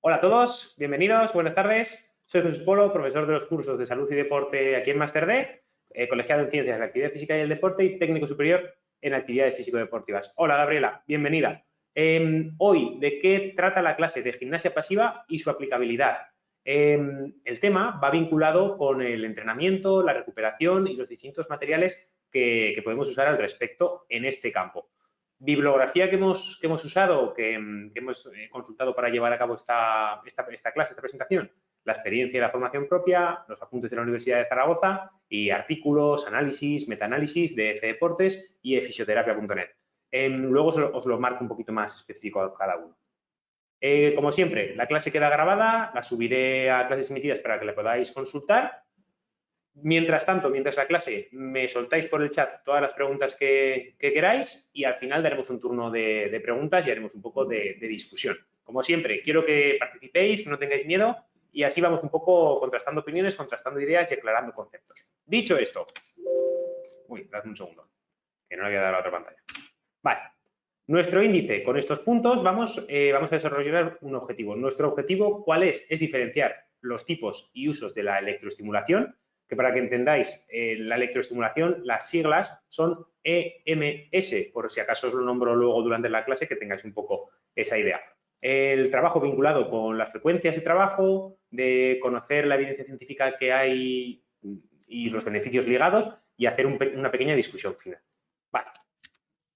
Hola a todos, bienvenidos, buenas tardes. Soy Jesús Polo, profesor de los cursos de Salud y Deporte aquí en Máster D, colegiado en Ciencias de la Actividad Física y el Deporte y técnico superior en Actividades Físico-Deportivas. Hola Gabriela, bienvenida. Hoy, ¿de qué trata la clase de gimnasia pasiva y su aplicabilidad? El tema va vinculado con el entrenamiento, la recuperación y los distintos materiales que podemos usar al respecto en este campo. Bibliografía que hemos usado, que hemos consultado para llevar a cabo esta clase, esta presentación, la experiencia y la formación propia, los apuntes de la Universidad de Zaragoza y artículos, análisis, metaanálisis de F Deportes y de fisioterapia.net. Luego os lo marco un poquito más específico a cada uno. Como siempre, la clase queda grabada, la subiré a clases emitidas para que la podáis consultar. Mientras tanto, mientras la clase, me soltáis por el chat todas las preguntas que queráis y al final daremos un turno de preguntas y haremos un poco de discusión. Como siempre, quiero que participéis, que no tengáis miedo y así vamos un poco contrastando opiniones, contrastando ideas y aclarando conceptos. Dicho esto, dadme un segundo, que no le había dado a la otra pantalla. Vale. Nuestro índice, con estos puntos vamos a desarrollar un objetivo. Nuestro objetivo, ¿cuál es? Es diferenciar los tipos y usos de la electroestimulación, que para que entendáis la electroestimulación, las siglas son EMS, por si acaso os lo nombro luego durante la clase, que tengáis un poco esa idea. El trabajo vinculado con las frecuencias de trabajo, de conocer la evidencia científica que hay y los beneficios ligados y hacer una pequeña discusión final. Vale.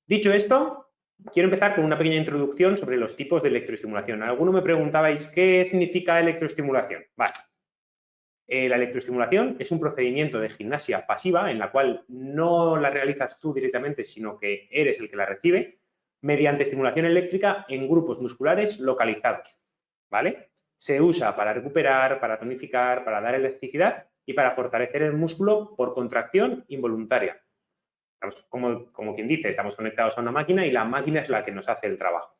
Dicho esto, quiero empezar con una pequeña introducción sobre los tipos de electroestimulación. Alguno me preguntabais, ¿qué significa electroestimulación? Vale. La electroestimulación es un procedimiento de gimnasia pasiva en la cual no la realizas tú directamente, sino que eres el que la recibe, mediante estimulación eléctrica en grupos musculares localizados. ¿Vale? Se usa para recuperar, para tonificar, para dar elasticidad y para fortalecer el músculo por contracción involuntaria. Como quien dice, estamos conectados a una máquina y la máquina es la que nos hace el trabajo.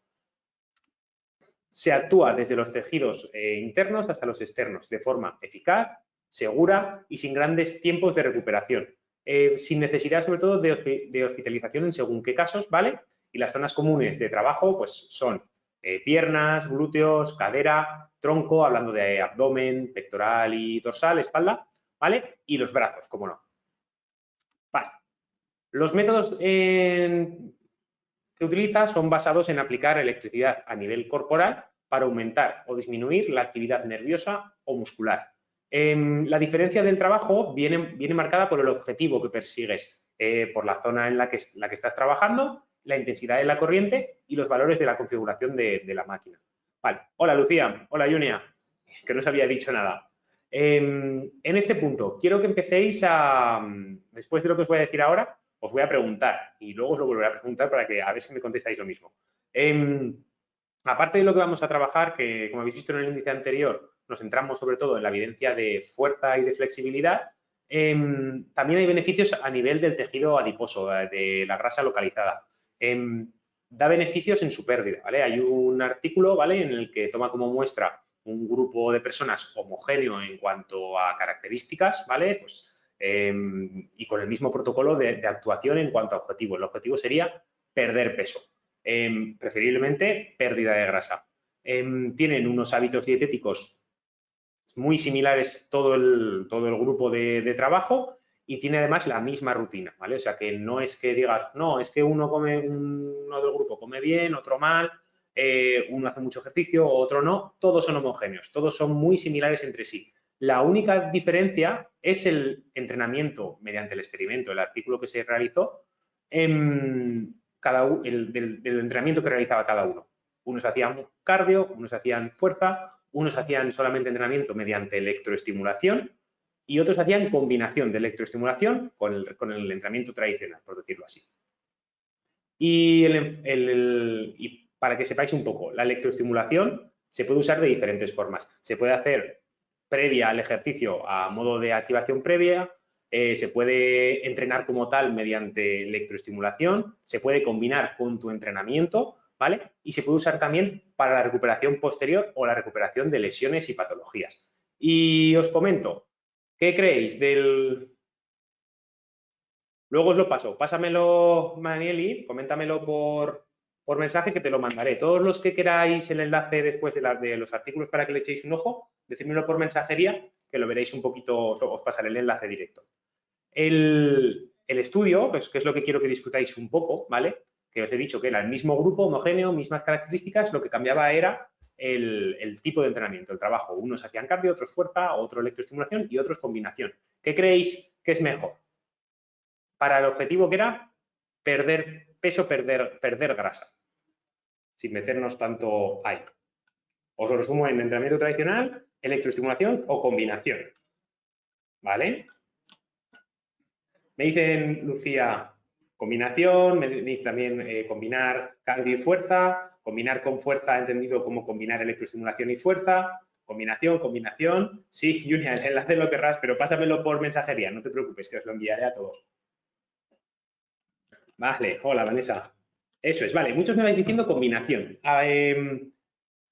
Se actúa desde los tejidos internos hasta los externos, de forma eficaz, segura y sin grandes tiempos de recuperación, sin necesidad sobre todo de hospitalización en según qué casos, ¿vale? Y las zonas comunes de trabajo pues son piernas, glúteos, cadera, tronco, hablando de abdomen, pectoral y dorsal, espalda, ¿vale? Y los brazos, como no. Vale. Los métodos que utiliza son basados en aplicar electricidad a nivel corporal para aumentar o disminuir la actividad nerviosa o muscular. La diferencia del trabajo viene marcada por el objetivo que persigues, por la zona en la que estás trabajando, la intensidad de la corriente y los valores de la configuración de la máquina. Vale. Hola Lucía, hola Junia, que no os había dicho nada. En este punto, quiero que empecéis después de lo que os voy a decir ahora, os voy a preguntar y luego os lo volveré a preguntar para que a ver si me contestáis lo mismo. Aparte de lo que vamos a trabajar, que como habéis visto en el índice anterior, nos centramos sobre todo en la evidencia de fuerza y de flexibilidad, también hay beneficios a nivel del tejido adiposo, de la grasa localizada. Da beneficios en su pérdida, ¿vale? Hay un artículo, ¿vale?, en el que toma como muestra un grupo de personas homogéneo en cuanto a características, ¿vale? Pues y con el mismo protocolo de actuación en cuanto a objetivo. El objetivo sería perder peso, preferiblemente pérdida de grasa. Tienen unos hábitos dietéticos muy similares todo el grupo de trabajo y tiene además la misma rutina, ¿vale? O sea que no es que digas, no, es que uno del grupo come bien, otro mal, uno hace mucho ejercicio, otro no, todos son homogéneos, todos son muy similares entre sí. La única diferencia es el entrenamiento mediante el experimento, el artículo que se realizó, del entrenamiento que realizaba cada uno. Unos hacían cardio, unos hacían fuerza, unos hacían solamente entrenamiento mediante electroestimulación y otros hacían combinación de electroestimulación con el entrenamiento tradicional, por decirlo así. Y para que sepáis un poco, la electroestimulación se puede usar de diferentes formas. Se puede hacer previa al ejercicio a modo de activación previa, se puede entrenar como tal mediante electroestimulación, se puede combinar con tu entrenamiento, ¿vale? Y se puede usar también para la recuperación posterior o la recuperación de lesiones y patologías. Y os comento, ¿qué creéis del...? Luego os lo paso. Pásamelo, Manieli, coméntamelo por por mensaje que te lo mandaré. Todos los que queráis el enlace después de los artículos para que le echéis un ojo, decídmelo por mensajería, que lo veréis un poquito, os pasaré el enlace directo. El estudio, que es lo que quiero que discutáis un poco, ¿vale? Que os he dicho que era el mismo grupo, homogéneo, mismas características, lo que cambiaba era el tipo de entrenamiento, el trabajo. Unos hacían cardio, otros fuerza, otro electroestimulación y otros combinación. ¿Qué creéis que es mejor? Para el objetivo que era perder peso, perder grasa, sin meternos tanto ahí. Os lo resumo en entrenamiento tradicional, electroestimulación o combinación. ¿Vale? Me dicen, Lucía, combinación, me dice también combinar cardio y fuerza, combinar con fuerza entendido como combinar electroestimulación y fuerza, combinación. Sí, Julia, el enlace lo querrás, pero pásamelo por mensajería, no te preocupes, que os lo enviaré a todos. Vale, hola Vanessa. Eso es, vale, muchos me vais diciendo combinación.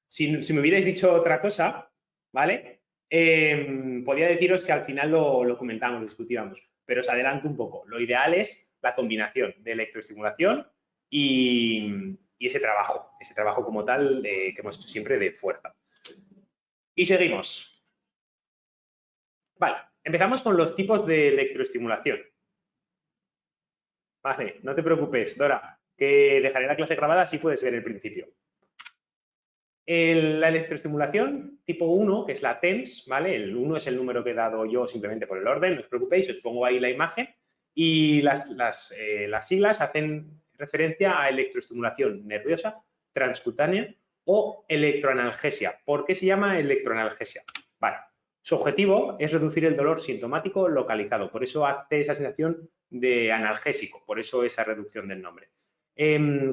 Si me hubierais dicho otra cosa, ¿vale? Podría deciros que al final lo comentamos, lo discutíamos, pero os adelanto un poco. Lo ideal es la combinación de electroestimulación y ese trabajo como tal que hemos hecho siempre de fuerza. Y seguimos. Vale, empezamos con los tipos de electroestimulación. Vale, no te preocupes, Dora, que dejaré la clase grabada, así puedes ver el principio. La electroestimulación tipo 1, que es la TENS, ¿vale? El 1 es el número que he dado yo simplemente por el orden, no os preocupéis, os pongo ahí la imagen. Y las siglas hacen referencia a electroestimulación nerviosa, transcutánea o electroanalgesia. ¿Por qué se llama electroanalgesia? Vale. Su objetivo es reducir el dolor sintomático localizado, por eso hace esa sensación de analgésico, por eso esa reducción del nombre.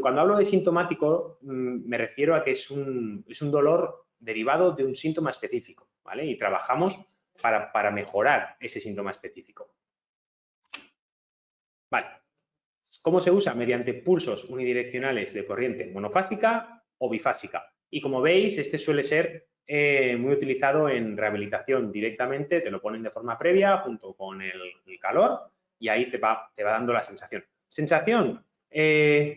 Cuando hablo de sintomático, me refiero a que es un dolor derivado de un síntoma específico, ¿vale? Y trabajamos para mejorar ese síntoma específico. Vale. ¿Cómo se usa? Mediante pulsos unidireccionales de corriente monofásica o bifásica. Y como veis, este suele ser muy utilizado en rehabilitación directamente, te lo ponen de forma previa junto con el calor y ahí te va dando la sensación. Sensación,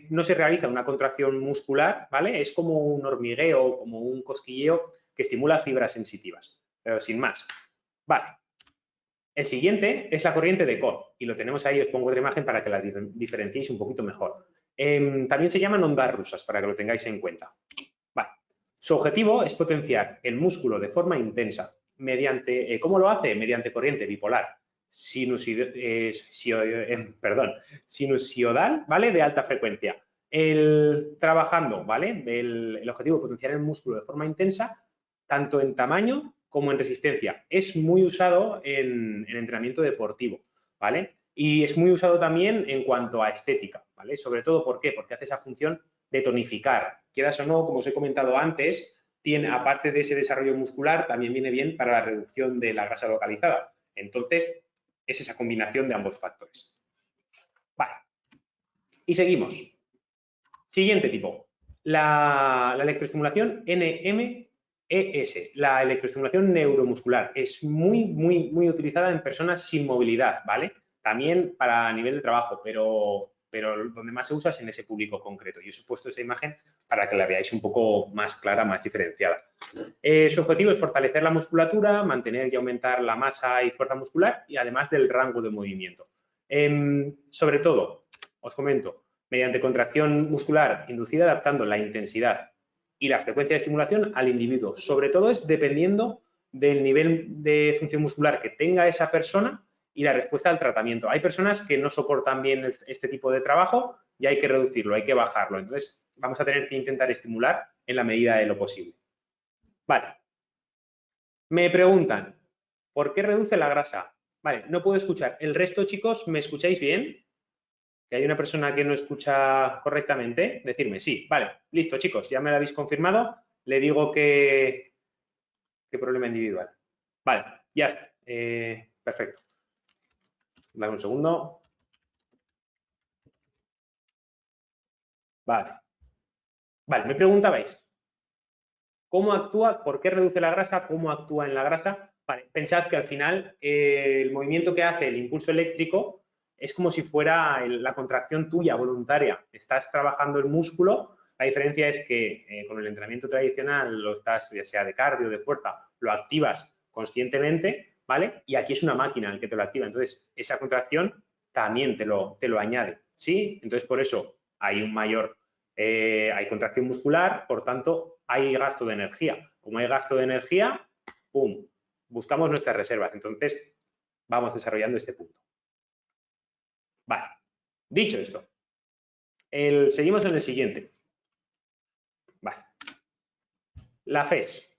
no se realiza una contracción muscular, ¿vale? Es como un hormigueo, como un cosquilleo que estimula fibras sensitivas, pero sin más. Vale. El siguiente es la corriente de Koch y lo tenemos ahí, os pongo otra imagen para que la diferenciéis un poquito mejor. También se llaman ondas rusas para que lo tengáis en cuenta. Vale. Su objetivo es potenciar el músculo de forma intensa mediante, ¿cómo lo hace? Mediante corriente bipolar sinusoidal, ¿vale? De alta frecuencia. Trabajando, ¿vale? El objetivo es potenciar el músculo de forma intensa, tanto en tamaño como en resistencia. Es muy usado en entrenamiento deportivo, ¿vale? Y es muy usado también en cuanto a estética, ¿vale? Sobre todo, ¿por qué? Porque hace esa función de tonificar. Quieras o no, como os he comentado antes, aparte de ese desarrollo muscular, también viene bien para la reducción de la grasa localizada. Entonces, es esa combinación de ambos factores. Vale. Y seguimos. Siguiente tipo. La electroestimulación NMES, la electroestimulación neuromuscular. Es muy utilizada en personas sin movilidad, ¿vale? También para nivel de trabajo, pero donde más se usa es en ese público concreto. Y os he puesto esa imagen para que la veáis un poco más clara, más diferenciada. Su objetivo es fortalecer la musculatura, mantener y aumentar la masa y fuerza muscular y además del rango de movimiento. Sobre todo, os comento, mediante contracción muscular inducida adaptando la intensidad y la frecuencia de estimulación al individuo. Sobre todo es dependiendo del nivel de función muscular que tenga esa persona y la respuesta al tratamiento. Hay personas que no soportan bien este tipo de trabajo y hay que reducirlo, hay que bajarlo. Entonces, vamos a tener que intentar estimular en la medida de lo posible. Vale. Me preguntan, ¿por qué reduce la grasa? Vale, no puedo escuchar. ¿El resto, chicos, me escucháis bien? ¿Que hay una persona que no escucha correctamente? Decirme, sí. Vale, listo, chicos, ya me lo habéis confirmado. Le digo que problema individual. Vale, ya está. Perfecto. Dame un segundo. Vale. Vale, me preguntabais, ¿cómo actúa? ¿Por qué reduce la grasa? ¿Cómo actúa en la grasa? Vale, pensad que al final el movimiento que hace el impulso eléctrico es como si fuera la contracción tuya voluntaria. Estás trabajando el músculo La diferencia es que con el entrenamiento tradicional lo estás, ya sea de cardio o de fuerza, lo activas conscientemente, ¿vale? Y aquí es una máquina el que te lo activa. Entonces, esa contracción también te lo añade, ¿sí? Entonces, por eso hay hay contracción muscular, por tanto, hay gasto de energía. Como hay gasto de energía, ¡pum!, buscamos nuestras reservas. Entonces, vamos desarrollando este punto. Vale, dicho esto, seguimos en el siguiente. Vale. La FES,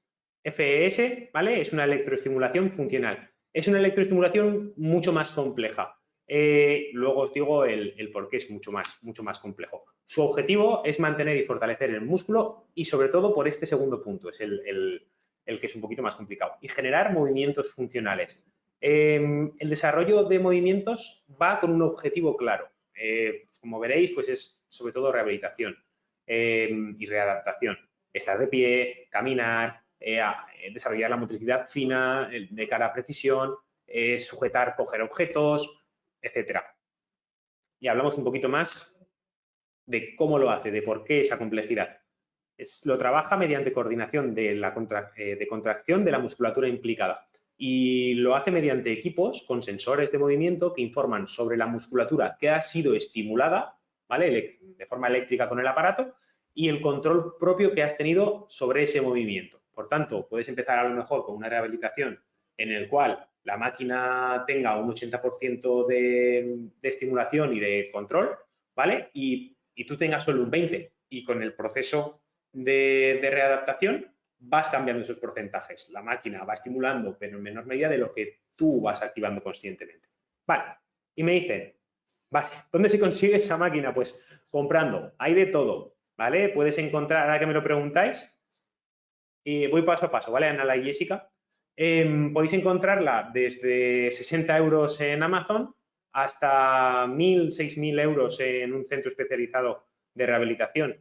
¿vale? Es una electroestimulación funcional. Es una electroestimulación mucho más compleja. Luego os digo el por qué es mucho más complejo. Su objetivo es mantener y fortalecer el músculo y sobre todo por este segundo punto, es el que es un poquito más complicado, y generar movimientos funcionales. El desarrollo de movimientos va con un objetivo claro. Como veréis, pues es sobre todo rehabilitación y readaptación. Estar de pie, caminar, desarrollar la motricidad fina de cara a precisión, sujetar, coger objetos, etcétera. Y hablamos un poquito más de cómo lo hace, de por qué esa complejidad. Lo trabaja mediante coordinación de contracción de la musculatura implicada y lo hace mediante equipos con sensores de movimiento que informan sobre la musculatura que ha sido estimulada, ¿vale?, de forma eléctrica con el aparato, y el control propio que has tenido sobre ese movimiento. Por tanto, puedes empezar a lo mejor con una rehabilitación en el cual la máquina tenga un 80% de estimulación y de control, ¿vale? Y tú tengas solo un 20%, y con el proceso de readaptación vas cambiando esos porcentajes. La máquina va estimulando, pero en menor medida de lo que tú vas activando conscientemente. Vale, y me dicen, vale, ¿dónde se consigue esa máquina? Pues comprando, hay de todo, ¿vale? Puedes encontrar, ahora que me lo preguntáis, y voy paso a paso, ¿vale, Ana y Jessica? Podéis encontrarla desde 60 euros en Amazon hasta 1.000, 6.000 euros en un centro especializado de rehabilitación,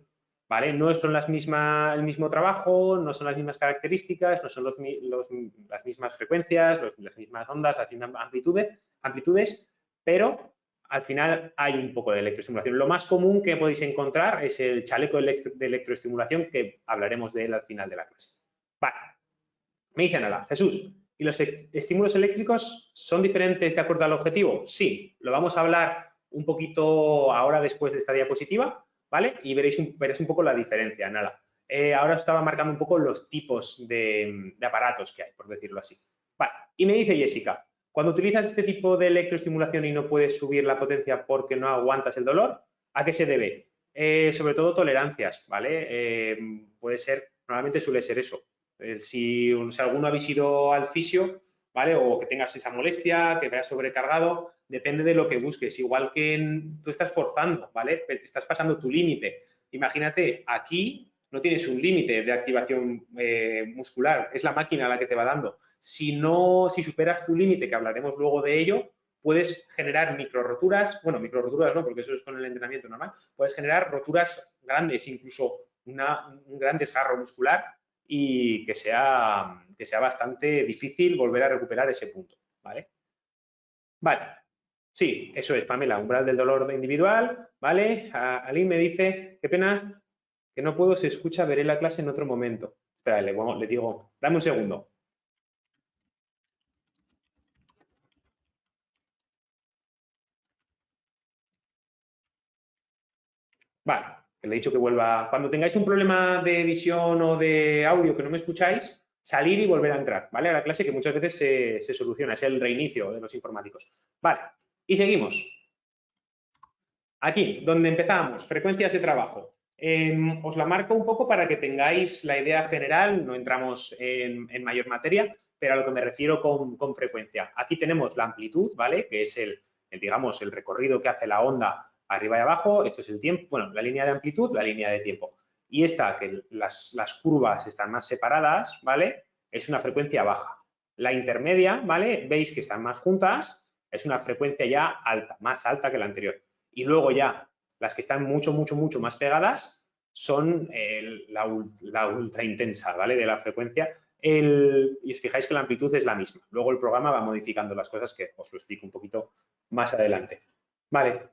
¿vale? No son el mismo trabajo, no son las mismas características, no son las mismas frecuencias, las mismas ondas, las mismas amplitudes, pero al final hay un poco de electroestimulación. Lo más común que podéis encontrar es el chaleco de electroestimulación, que hablaremos de él al final de la clase. Vale. Me dice nada, Jesús, ¿y los estímulos eléctricos son diferentes de acuerdo al objetivo? Sí, lo vamos a hablar un poquito ahora después de esta diapositiva, ¿vale? Y veréis un poco la diferencia, nada. Ahora os estaba marcando un poco los tipos de aparatos que hay, por decirlo así. Vale, y me dice Jessica, cuando utilizas este tipo de electroestimulación y no puedes subir la potencia porque no aguantas el dolor, ¿a qué se debe? Sobre todo tolerancias, ¿vale? Normalmente suele ser eso. Si alguno habéis ido al fisio, ¿vale? O que tengas esa molestia, que veas sobrecargado, depende de lo que busques. Igual que tú estás forzando, ¿vale? Estás pasando tu límite. Imagínate, aquí no tienes un límite de activación muscular, es la máquina la que te va dando. Si superas tu límite, que hablaremos luego de ello, puedes generar microroturas, bueno, microroturas no, porque eso es con el entrenamiento normal, puedes generar roturas grandes, incluso un gran desgarro muscular, y que sea bastante difícil volver a recuperar ese punto, ¿vale? Vale, sí, eso es, Pamela, umbral del dolor individual, ¿vale? Aline me dice, qué pena que no puedo, se escucha, veré la clase en otro momento. Espera, le digo, dame un segundo. Vale, le he dicho que vuelva. Cuando tengáis un problema de visión o de audio que no me escucháis, salir y volver a entrar, ¿vale? A la clase, que muchas veces se soluciona, es el reinicio de los informáticos. Vale, y seguimos. Aquí, donde empezamos, frecuencias de trabajo. Os la marco un poco para que tengáis la idea general, no entramos en mayor materia, pero a lo que me refiero con frecuencia. Aquí tenemos la amplitud, ¿vale? Que es digamos, el recorrido que hace la onda arriba y abajo. Esto es el tiempo, bueno, la línea de amplitud, la línea de tiempo. Y esta, que las curvas están más separadas, ¿vale? Es una frecuencia baja. La intermedia, ¿vale? Veis que están más juntas, es una frecuencia ya alta, más alta que la anterior. Y luego ya las que están mucho más pegadas son la ultra intensa, ¿vale? De la frecuencia. Y os fijáis que la amplitud es la misma. Luego el programa va modificando las cosas, que os lo explico un poquito más adelante. Vale.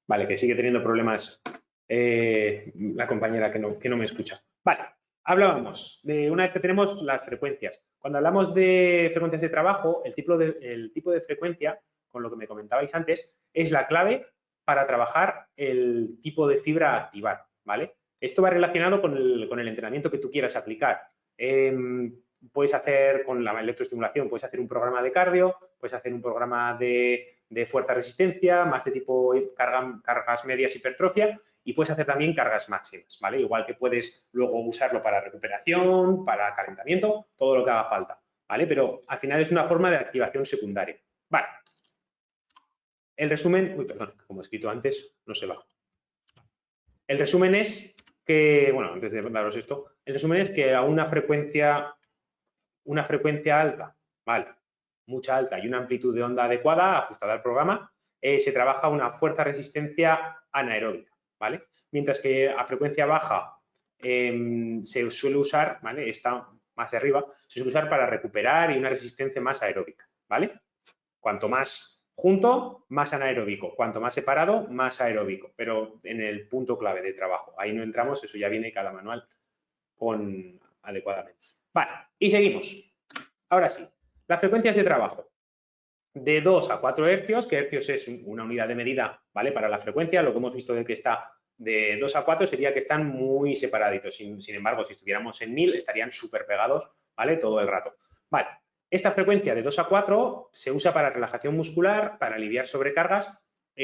Vale, que sigue teniendo problemas la compañera que no me escucha. Vale, hablábamos de una vez que tenemos las frecuencias. Cuando hablamos de frecuencias de trabajo, el tipo de frecuencia, con lo que me comentabais antes, es la clave para trabajar el tipo de fibra a activar, ¿vale? Esto va relacionado con el entrenamiento que tú quieras aplicar. Puedes hacer con la electroestimulación, puedes hacer un programa de cardio, puedes hacer un programa de fuerza-resistencia, más de tipo cargas medias, hipertrofia, y puedes hacer también cargas máximas, ¿vale? Igual que puedes luego usarlo para recuperación, para calentamiento, todo lo que haga falta, ¿vale? Pero al final es una forma de activación secundaria. Vale. El resumen, uy, perdón, como he escrito antes, no se va. El resumen es que, bueno, antes de daros esto, el resumen es que a una frecuencia alta, ¿vale? Mucha alta y una amplitud de onda adecuada, ajustada al programa, se trabaja una fuerza-resistencia anaeróbica, ¿vale? Mientras que a frecuencia baja se suele usar, ¿vale? Está más de arriba, se suele usar para recuperar y una resistencia más aeróbica, ¿vale? Cuanto más junto, más anaeróbico. Cuanto más separado, más aeróbico, pero en el punto clave de trabajo. Ahí no entramos, eso ya viene cada manual con adecuadamente. Vale, y seguimos. Ahora sí, las frecuencias de trabajo. De 2 a 4 hercios, que hercios es una unidad de medida, ¿vale? Para la frecuencia, lo que hemos visto de que está de 2 a 4 sería que están muy separaditos. Sin embargo, si estuviéramos en 1000, estarían súper pegados, ¿vale? Todo el rato. Vale, esta frecuencia de 2 a 4 se usa para relajación muscular, para aliviar sobrecargas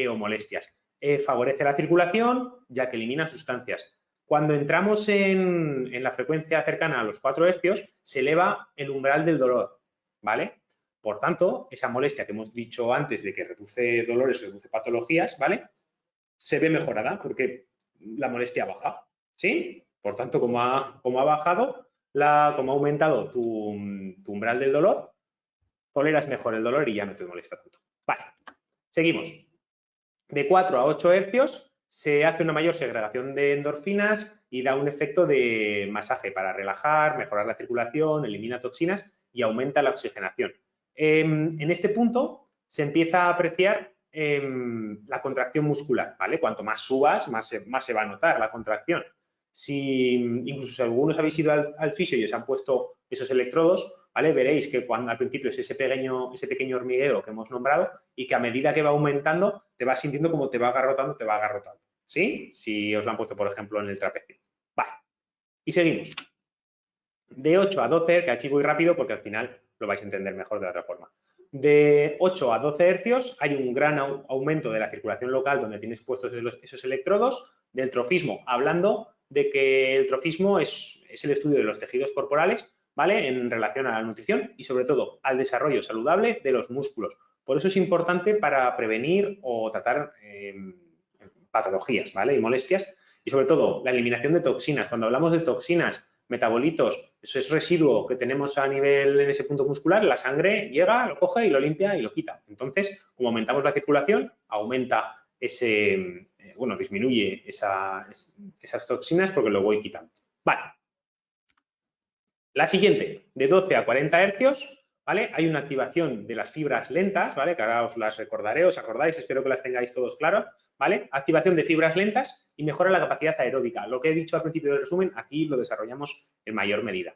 o molestias. Favorece la circulación, ya que elimina sustancias. Cuando entramos en la frecuencia cercana a los 4 hercios, se eleva el umbral del dolor, ¿vale? Por tanto, esa molestia que hemos dicho antes de que reduce dolores, reduce patologías, ¿vale? Se ve mejorada porque la molestia baja, ¿sí? Por tanto, como ha bajado, como ha aumentado tu umbral del dolor, toleras mejor el dolor y ya no te molesta tanto. Vale, seguimos. De 4 a 8 hercios se hace una mayor segregación de endorfinas y da un efecto de masaje para relajar, mejorar la circulación, elimina toxinas y aumenta la oxigenación. En este punto se empieza a apreciar la contracción muscular, ¿vale? Cuanto más subas, más se va a notar la contracción. Incluso si algunos habéis ido al fisio y os han puesto esos electrodos, ¿vale? Veréis que cuando al principio es ese pequeño hormigueo que hemos nombrado y que a medida que va aumentando te vas sintiendo como te va agarrotando, ¿sí? Si os lo han puesto, por ejemplo, en el trapecio. Vale. Y seguimos. De 8 a 12, que aquí voy rápido porque al final lo vais a entender mejor de otra forma. De 8 a 12 hercios hay un gran aumento de la circulación local donde tienes puestos esos electrodos, del trofismo, hablando de que el trofismo es el estudio de los tejidos corporales, ¿vale? En relación a la nutrición y sobre todo al desarrollo saludable de los músculos. Por eso es importante para prevenir o tratar patologías, ¿vale? Y molestias y sobre todo la eliminación de toxinas. Cuando hablamos de toxinas, metabolitos, eso es residuo que tenemos a nivel en ese punto muscular, la sangre llega, lo coge y lo limpia y lo quita. Entonces, como aumentamos la circulación, aumenta disminuye esas toxinas porque lo voy quitando. Vale. La siguiente, de 12 a 40 hercios, ¿vale? Hay una activación de las fibras lentas, ¿vale? Que ahora os las recordaré, os acordáis, espero que las tengáis todos claras, ¿vale? Activación de fibras lentas y mejora la capacidad aeróbica. Lo que he dicho al principio del resumen, aquí lo desarrollamos en mayor medida.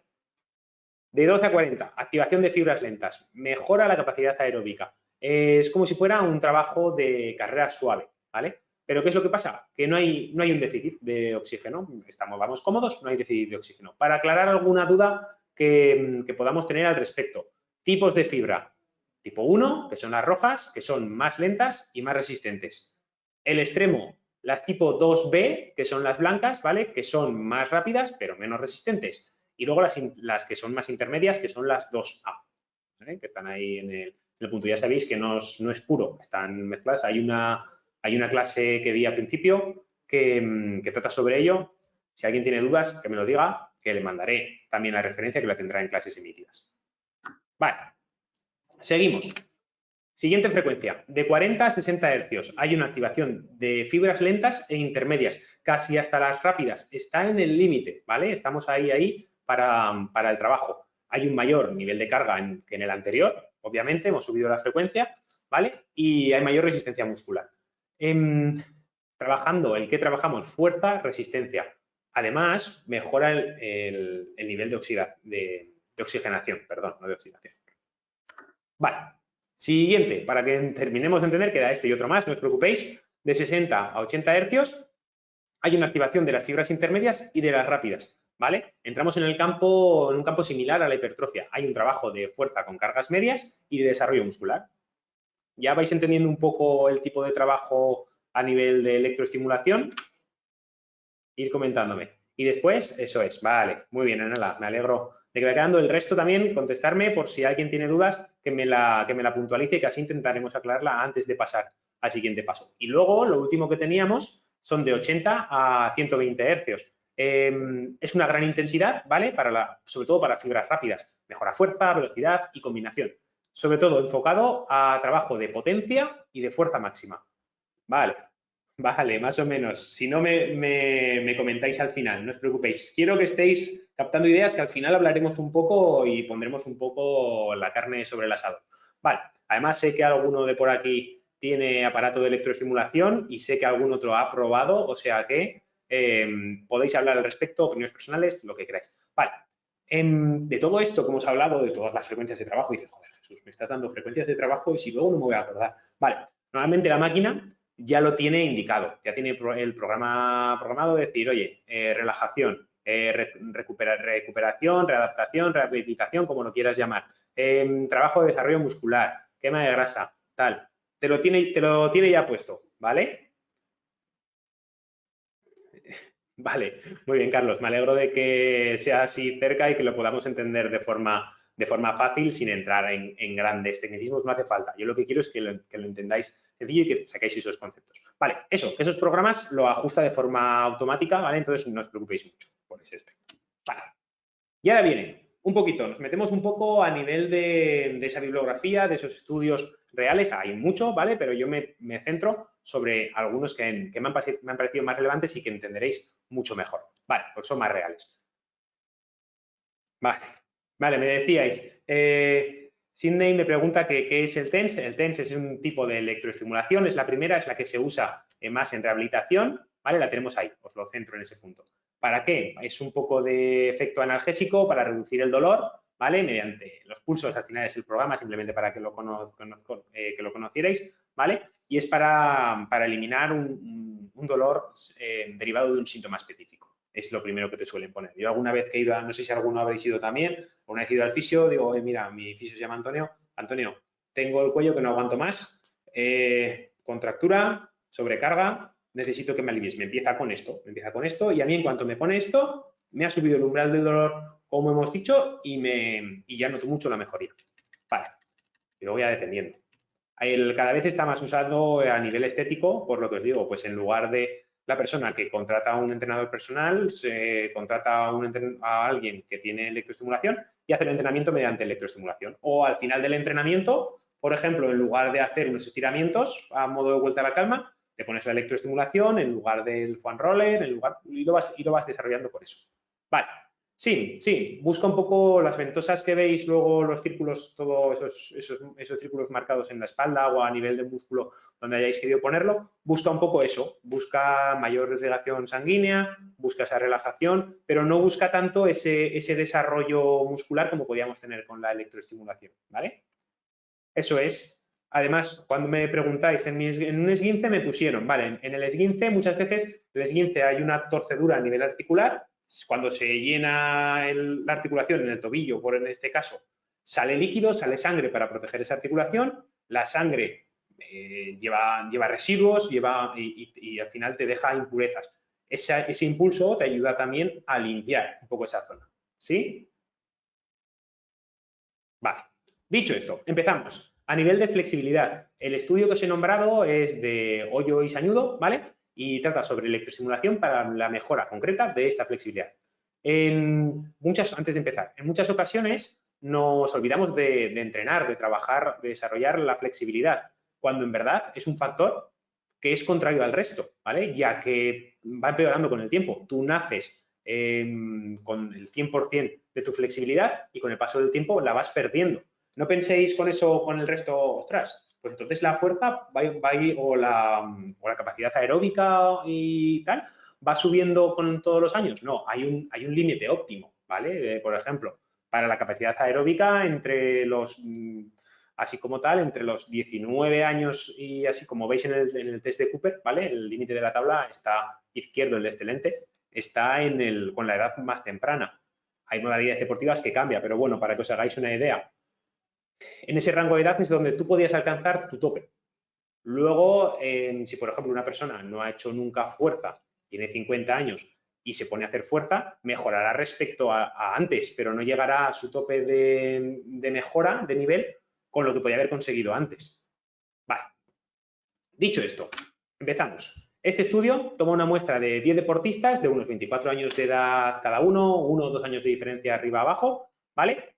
De 12 a 40, activación de fibras lentas, mejora la capacidad aeróbica. Es como si fuera un trabajo de carrera suave, ¿vale? Pero ¿qué es lo que pasa? Que no hay un déficit de oxígeno. Vamos cómodos, no hay déficit de oxígeno. Para aclarar alguna duda que podamos tener al respecto. Tipos de fibra. Tipo 1, que son las rojas, que son más lentas y más resistentes. El extremo, las tipo 2B, que son las blancas, ¿vale? Que son más rápidas, pero menos resistentes. Y luego las que son más intermedias, que son las 2A, ¿vale? Que están ahí en el punto. Ya sabéis que no es puro, están mezcladas. Hay una clase que di al principio que trata sobre ello. Si alguien tiene dudas, que me lo diga, que le mandaré también la referencia que la tendrá en clases emitidas. Vale, seguimos. Siguiente frecuencia, de 40 a 60 hercios. Hay una activación de fibras lentas e intermedias, casi hasta las rápidas. Está en el límite, ¿vale? Estamos ahí para el trabajo. Hay un mayor nivel de carga que en el anterior, obviamente, hemos subido la frecuencia, ¿vale? Y hay mayor resistencia muscular. trabajando, ¿el qué trabajamos? Fuerza, resistencia. Además, mejora el nivel de oxigenación, perdón, no de oxidación. Vale. Siguiente, para que terminemos de entender, queda este y otro más, no os preocupéis, de 60 a 80 hercios hay una activación de las fibras intermedias y de las rápidas, ¿vale? Entramos en un campo similar a la hipertrofia. Hay un trabajo de fuerza con cargas medias y de desarrollo muscular. Ya vais entendiendo un poco el tipo de trabajo a nivel de electroestimulación. Ir comentándome. Y después, eso es, vale, muy bien, Anela, me alegro de que vaya quedando. El resto también, contestarme por si alguien tiene dudas, que me la puntualice y que así intentaremos aclararla antes de pasar al siguiente paso. Y luego, lo último que teníamos son de 80 a 120 hercios. Es una gran intensidad, ¿vale? Sobre todo para fibras rápidas. Mejora fuerza, velocidad y combinación. Sobre todo enfocado a trabajo de potencia y de fuerza máxima. Vale, vale, más o menos. Si no, me comentáis al final, no os preocupéis. Quiero que estéis captando ideas, que al final hablaremos un poco y pondremos un poco la carne sobre el asado. Vale, además sé que alguno de por aquí tiene aparato de electroestimulación y sé que algún otro ha probado, o sea que podéis hablar al respecto, opiniones personales, lo que queráis. Vale, de todo esto que hemos hablado, de todas las frecuencias de trabajo, y dices, joder, Jesús, me estás dando frecuencias de trabajo y si luego no me voy a acordar. Vale, normalmente la máquina ya lo tiene indicado, ya tiene el programa programado de decir, oye, relajación, recuperación, readaptación, rehabilitación, como lo quieras llamar, trabajo de desarrollo muscular, quema de grasa, tal. Te lo tiene ya puesto, ¿vale? Vale, muy bien, Carlos. Me alegro de que sea así cerca y que lo podamos entender de forma fácil sin entrar en grandes tecnicismos. No hace falta. Yo lo que quiero es que lo entendáis sencillo y que sacáis esos conceptos. Vale, eso, que esos programas lo ajusta de forma automática, ¿vale? Entonces no os preocupéis mucho por ese aspecto. Vale. Y ahora viene, un poquito, nos metemos un poco a nivel de esa bibliografía, de esos estudios reales, hay mucho, ¿vale? Pero yo me centro sobre algunos que me han parecido más relevantes y que entenderéis mucho mejor. Vale, pues son más reales. Vale, vale, me decíais, Sidney me pregunta qué es el TENS. El TENS es un tipo de electroestimulación, es la primera, es la que se usa más en rehabilitación, ¿vale? La tenemos ahí, os lo centro en ese punto. ¿Para qué? Es un poco de efecto analgésico para reducir el dolor, ¿vale? Mediante los pulsos, al final es el programa, simplemente para que lo conocierais, ¿vale? Y es para eliminar un dolor derivado de un síntoma específico. Es lo primero que te suelen poner. Yo alguna vez que he ido, no sé si alguno habréis ido también, o una vez he ido al fisio, digo, oye, mira, mi fisio se llama Antonio, Antonio, tengo el cuello que no aguanto más, contractura, sobrecarga, necesito que me alivies. Me empieza con esto, y a mí en cuanto me pone esto, me ha subido el umbral del dolor, como hemos dicho, y ya noto mucho la mejoría. Vale, y luego ya dependiendo. Cada vez está más usado a nivel estético, por lo que os digo, pues en lugar de la persona que contrata a un entrenador personal, se contrata a alguien que tiene electroestimulación y hace el entrenamiento mediante electroestimulación. O al final del entrenamiento, por ejemplo, en lugar de hacer unos estiramientos a modo de vuelta a la calma, te pones la electroestimulación en lugar del foam roller, y lo vas desarrollando por eso. Vale. Sí, sí, busca un poco las ventosas que veis, luego los círculos, todos esos círculos marcados en la espalda o a nivel de músculo donde hayáis querido ponerlo, busca un poco eso, busca mayor irrigación sanguínea, busca esa relajación, pero no busca tanto ese desarrollo muscular como podíamos tener con la electroestimulación, ¿vale? Eso es. Además, cuando me preguntáis, en un esguince me pusieron, vale, en el esguince muchas veces, el esguince hay una torcedura a nivel articular, cuando se llena la articulación en el tobillo, por en este caso, sale líquido, sale sangre para proteger esa articulación, la sangre lleva residuos y al final te deja impurezas. Ese impulso te ayuda también a limpiar un poco esa zona, ¿sí? Vale. Dicho esto, empezamos. A nivel de flexibilidad, el estudio que os he nombrado es de Hoyo y Sañudo, ¿vale? Y trata sobre electroestimulación para la mejora concreta de esta flexibilidad. Antes de empezar, en muchas ocasiones nos olvidamos de entrenar, de trabajar, de desarrollar la flexibilidad, cuando en verdad es un factor que es contrario al resto, ¿vale? Ya que va empeorando con el tiempo. Tú naces con el 100% de tu flexibilidad y con el paso del tiempo la vas perdiendo. No penséis con eso, con el resto, ostras, pues entonces la fuerza o la capacidad aeróbica y tal va subiendo con todos los años. No, hay un límite óptimo, ¿vale? Por ejemplo, para la capacidad aeróbica así como tal, entre los 19 años y así como veis en el test de Cooper, ¿vale? El límite de la tabla está izquierdo, el excelente, está con la edad más temprana. Hay modalidades deportivas que cambian, pero bueno, para que os hagáis una idea, en ese rango de edad es donde tú podías alcanzar tu tope. Luego, si por ejemplo una persona no ha hecho nunca fuerza, tiene 50 años y se pone a hacer fuerza, mejorará respecto a antes, pero no llegará a su tope de mejora de nivel con lo que podía haber conseguido antes. Vale. Dicho esto, empezamos. Este estudio toma una muestra de 10 deportistas de unos 24 años de edad cada uno, 1 o 2 años de diferencia arriba-abajo, ¿vale?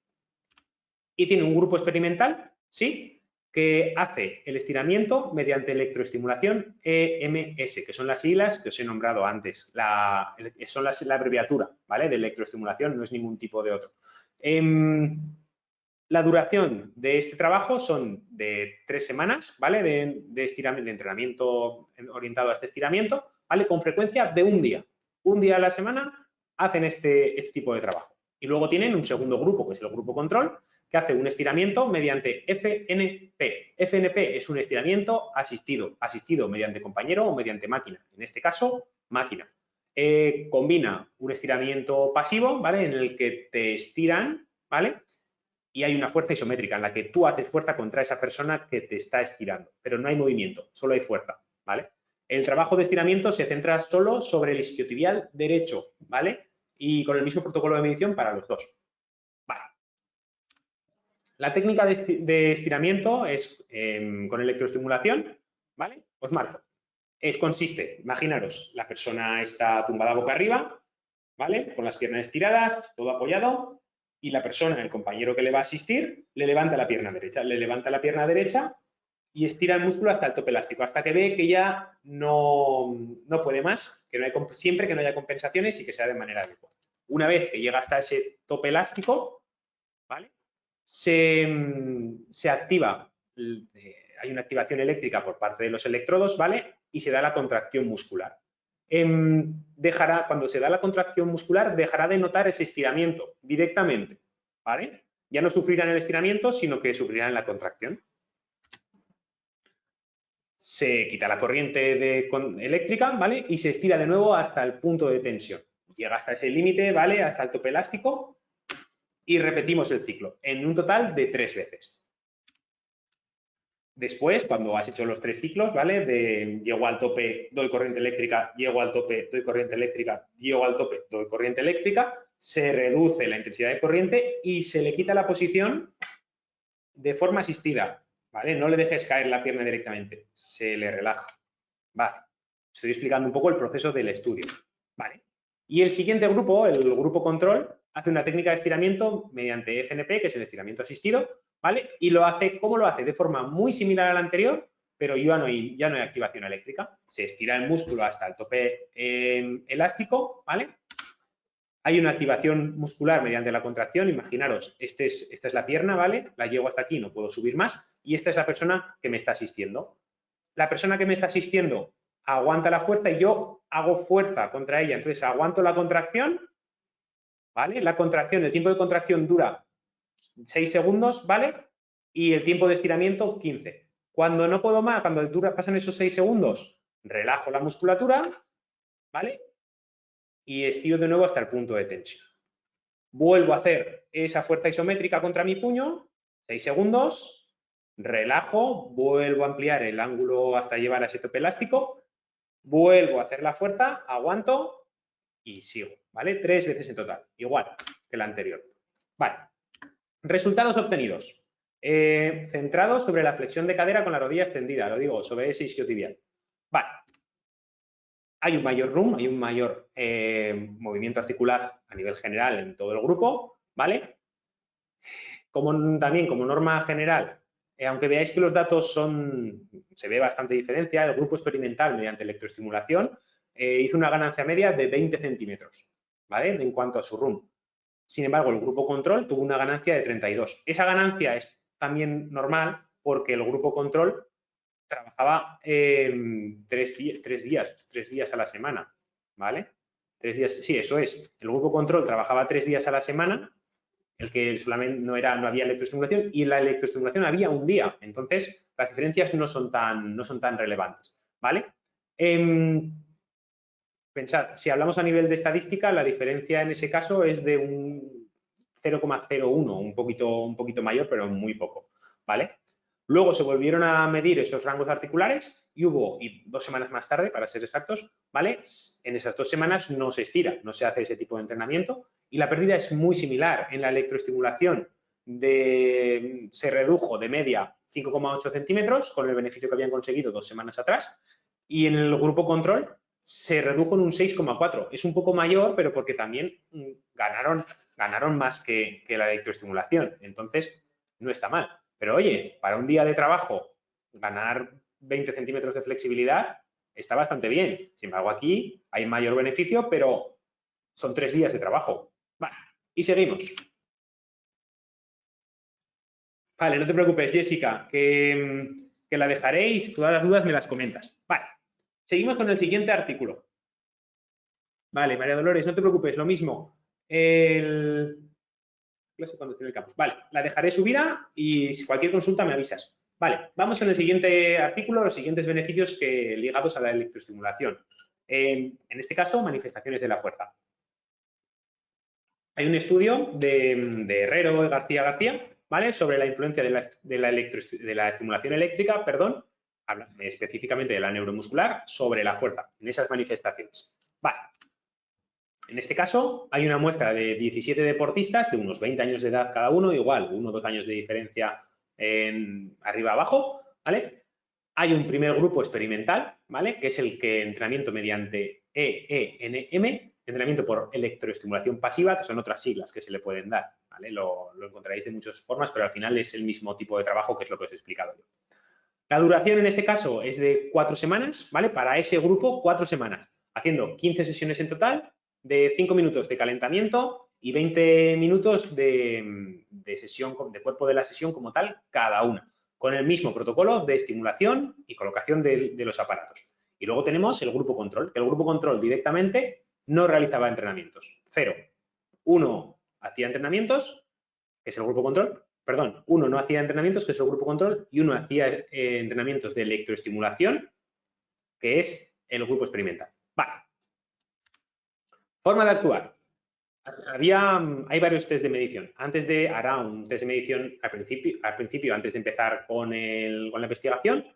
Y tiene un grupo experimental, ¿sí?, que hace el estiramiento mediante electroestimulación EMS, que son las siglas que os he nombrado antes. Son la abreviatura, ¿vale?, de electroestimulación, no es ningún tipo de otro. La duración de este trabajo son de 3 semanas, ¿vale?, de entrenamiento orientado a este estiramiento, ¿vale?, con frecuencia de un día. Un día a la semana hacen este tipo de trabajo. Y luego tienen un segundo grupo, que es el grupo control, que hace un estiramiento mediante FNP. FNP es un estiramiento asistido mediante compañero o mediante máquina. En este caso, máquina. Combina un estiramiento pasivo, ¿vale?, en el que te estiran, ¿vale?, y hay una fuerza isométrica en la que tú haces fuerza contra esa persona que te está estirando, pero no hay movimiento, solo hay fuerza, ¿vale? El trabajo de estiramiento se centra solo sobre el isquiotibial derecho, ¿vale? Y con el mismo protocolo de medición para los dos. Vale. La técnica de estiramiento es con electroestimulación, ¿vale? Os marco. Consiste, imaginaros, la persona está tumbada boca arriba, ¿vale?, con las piernas estiradas, todo apoyado, y la persona, el compañero que le va a asistir, le levanta la pierna derecha, y estira el músculo hasta el tope elástico, hasta que ve que ya no puede más, siempre que no haya compensaciones y que sea de manera adecuada. Una vez que llega hasta ese tope elástico, ¿vale?, se activa, hay una activación eléctrica por parte de los electrodos, ¿vale?, y se da la contracción muscular. Cuando se da la contracción muscular, dejará de notar ese estiramiento directamente, ¿vale? Ya no sufrirán el estiramiento, sino que sufrirán la contracción. Se quita la corriente eléctrica, ¿vale?, y se estira de nuevo hasta el punto de tensión. Llega hasta ese límite, ¿vale?, hasta el tope elástico, y repetimos el ciclo en un total de 3 veces. Después, cuando has hecho los 3 ciclos, ¿vale?, llego al tope, doy corriente eléctrica, llego al tope, doy corriente eléctrica, llego al tope, doy corriente eléctrica, se reduce la intensidad de corriente y se le quita la posición de forma asistida, ¿vale? No le dejes caer la pierna directamente, se le relaja. Vale, estoy explicando un poco el proceso del estudio, ¿vale? Y el siguiente grupo, el grupo control, hace una técnica de estiramiento mediante FNP, que es el estiramiento asistido, ¿vale? Y ¿cómo lo hace? De forma muy similar a la anterior, pero ya no hay activación eléctrica. Se estira el músculo hasta el tope elástico, ¿vale? Hay una activación muscular mediante la contracción. Imaginaros, esta es la pierna, ¿vale? La llevo hasta aquí, no puedo subir más. Y esta es la persona que me está asistiendo. La persona que me está asistiendo aguanta la fuerza y yo hago fuerza contra ella. Entonces, aguanto la contracción, ¿vale? La contracción, el tiempo de contracción dura 6 segundos, ¿vale? Y el tiempo de estiramiento, 15. Cuando no puedo más, cuando pasan esos 6 segundos, relajo la musculatura, ¿vale? Y estiro de nuevo hasta el punto de tensión. Vuelvo a hacer esa fuerza isométrica contra mi puño, 6 segundos, relajo, vuelvo a ampliar el ángulo hasta llevar a ese tope elástico, vuelvo a hacer la fuerza, aguanto y sigo, ¿vale? 3 veces en total, igual que la anterior. Vale. Resultados obtenidos. Centrados sobre la flexión de cadera con la rodilla extendida, lo digo, sobre ese isquiotibial. Vale. Hay un mayor RUM, hay un mayor movimiento articular a nivel general en todo el grupo, ¿vale? También como norma general, aunque veáis que los datos se ve bastante diferencia, el grupo experimental mediante electroestimulación hizo una ganancia media de 20 centímetros, ¿vale?, en cuanto a su RUM. Sin embargo, el grupo control tuvo una ganancia de 32. Esa ganancia es también normal porque el grupo control trabajaba 3 días a la semana, ¿vale? 3 días, sí, eso es. El grupo control trabajaba 3 días a la semana, el que solamente no había electroestimulación, y en la electroestimulación había un día. Entonces, las diferencias no son tan relevantes, ¿vale? Pensad, si hablamos a nivel de estadística, la diferencia en ese caso es de un 0,01, un poquito mayor, pero muy poco, ¿vale? Luego se volvieron a medir esos rangos articulares y 2 semanas más tarde, para ser exactos, ¿vale? En esas 2 semanas no se estira, no se hace ese tipo de entrenamiento y la pérdida es muy similar. En la electroestimulación se redujo de media 5,8 centímetros con el beneficio que habían conseguido 2 semanas atrás y en el grupo control se redujo en un 6,4. Es un poco mayor, pero porque también ganaron más que la electroestimulación. Entonces, no está mal. Pero oye, para un día de trabajo, ganar 20 centímetros de flexibilidad está bastante bien. Sin embargo, aquí hay mayor beneficio, pero son 3 días de trabajo. Vale, y seguimos. Vale, no te preocupes, Jessica, que la dejaréis, todas las dudas me las comentas. Vale, seguimos con el siguiente artículo. Vale, María Dolores, no te preocupes, lo mismo. Clase cuando esté en el campus. Vale, la dejaré subida y si cualquier consulta me avisas. Vale, vamos con el siguiente artículo, los siguientes beneficios ligados a la electroestimulación. En este caso, manifestaciones de la fuerza. Hay un estudio de Herrero y García, ¿vale? Sobre la influencia de la estimulación eléctrica, perdón, específicamente de la neuromuscular, sobre la fuerza en esas manifestaciones. Vale. En este caso, hay una muestra de 17 deportistas de unos 20 años de edad cada uno, igual, 1 o 2 años de diferencia arriba-abajo, ¿vale? Hay un primer grupo experimental, ¿vale? Que es el que entrenamiento mediante EENM, entrenamiento por electroestimulación pasiva, que son otras siglas que se le pueden dar, ¿vale? Lo encontraréis de muchas formas, pero al final es el mismo tipo de trabajo que es lo que os he explicado yo. La duración en este caso es de 4 semanas, ¿vale? Para ese grupo, 4 semanas, haciendo 15 sesiones en total, de 5 minutos de calentamiento y 20 minutos de sesión, de cuerpo de la sesión como tal, cada una, con el mismo protocolo de estimulación y colocación de los aparatos. Y luego tenemos el grupo control, que el grupo control directamente no realizaba entrenamientos, 0. Uno hacía entrenamientos, que es el grupo control, perdón, uno no hacía entrenamientos, que es el grupo control, y uno hacía entrenamientos de electroestimulación, que es el grupo experimental. Vale. Forma de actuar. Hay varios test de medición. Hará un test de medición al principio antes de empezar con la investigación,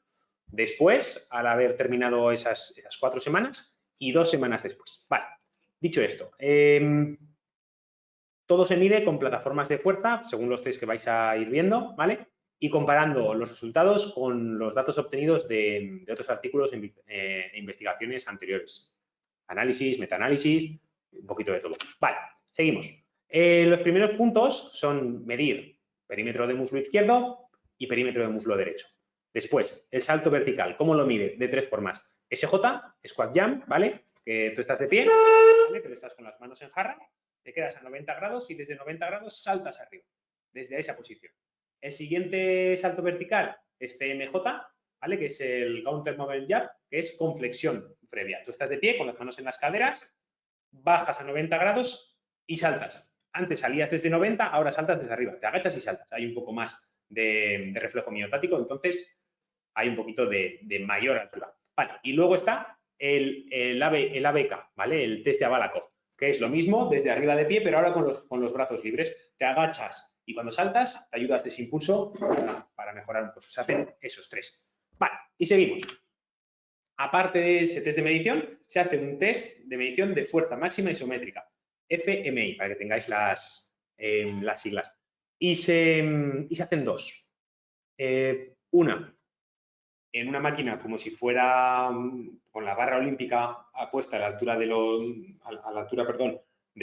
después, al haber terminado esas 4 semanas, y 2 semanas después. Vale, dicho esto, todo se mide con plataformas de fuerza, según los test que vais a ir viendo, ¿vale? Y comparando los resultados con los datos obtenidos de otros artículos e investigaciones anteriores. Análisis, metaanálisis, un poquito de todo. Vale, seguimos. Los primeros puntos son medir perímetro de muslo izquierdo y perímetro de muslo derecho. Después, el salto vertical, ¿cómo lo mide? De 3 formas. SJ, squat jump, ¿vale? Que tú estás de pie, ¿vale? Pero estás con las manos en jarra, te quedas a 90 grados y desde 90 grados saltas arriba, desde esa posición. El siguiente salto vertical es CMJ, ¿vale? Que es el counter movement jump, que es con flexión previa. Tú estás de pie con las manos en las caderas, bajas a 90 grados y saltas. Antes salías desde 90, ahora saltas desde arriba. Te agachas y saltas. Hay un poco más de reflejo miotático, entonces hay un poquito de mayor altura. Vale, y luego está el ABK, ¿vale? El test de Abalakov, que es lo mismo desde arriba de pie, pero ahora con los brazos libres. Te agachas y cuando saltas te ayudas de ese impulso para mejorar un poco. Se hacen esos 3. Vale, y seguimos. Aparte de ese test de medición, se hace un test de medición de fuerza máxima isométrica, FMI, para que tengáis las siglas. Y se hacen 2. Una, en una máquina como si fuera con la barra olímpica puesta a la altura de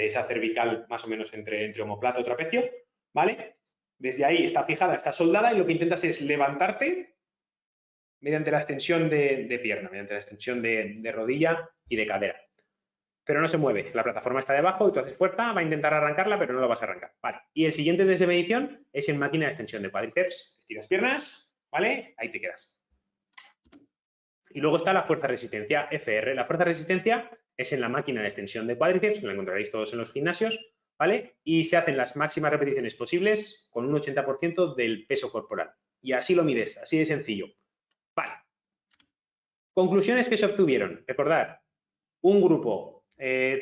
esa cervical más o menos entre omóplato y trapecio, ¿vale? Desde ahí está fijada, está soldada y lo que intentas es levantarte mediante la extensión de pierna, mediante la extensión de rodilla y de cadera. Pero no se mueve, la plataforma está debajo y tú haces fuerza, va a intentar arrancarla, pero no lo vas a arrancar. Vale. Y el siguiente test de medición es en máquina de extensión de cuádriceps. Estiras piernas, ¿vale? Ahí te quedas. Y luego está la fuerza resistencia, FR. La fuerza resistencia es en la máquina de extensión de cuádriceps, que la encontraréis todos en los gimnasios, ¿vale? Y se hacen las máximas repeticiones posibles con un 80% del peso corporal. Y así lo mides, así de sencillo. Vale. Conclusiones que se obtuvieron. Recordad, un grupo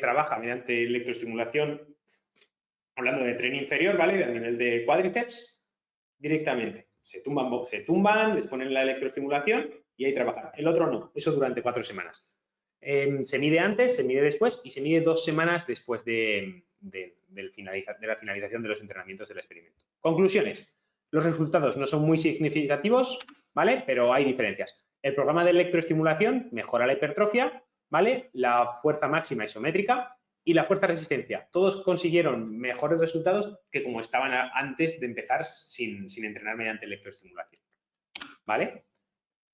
trabaja mediante electroestimulación, hablando de tren inferior, ¿vale? A nivel de cuádriceps, directamente. Se tumban, les ponen la electroestimulación y ahí trabajan. El otro no, eso durante 4 semanas. Se mide antes, se mide después y se mide 2 semanas después de la finalización de los entrenamientos del experimento. Conclusiones. Los resultados no son muy significativos, ¿vale? Pero hay diferencias. El programa de electroestimulación mejora la hipertrofia, ¿vale? La fuerza máxima isométrica y la fuerza resistencia. Todos consiguieron mejores resultados que como estaban antes de empezar sin entrenar mediante electroestimulación, ¿vale?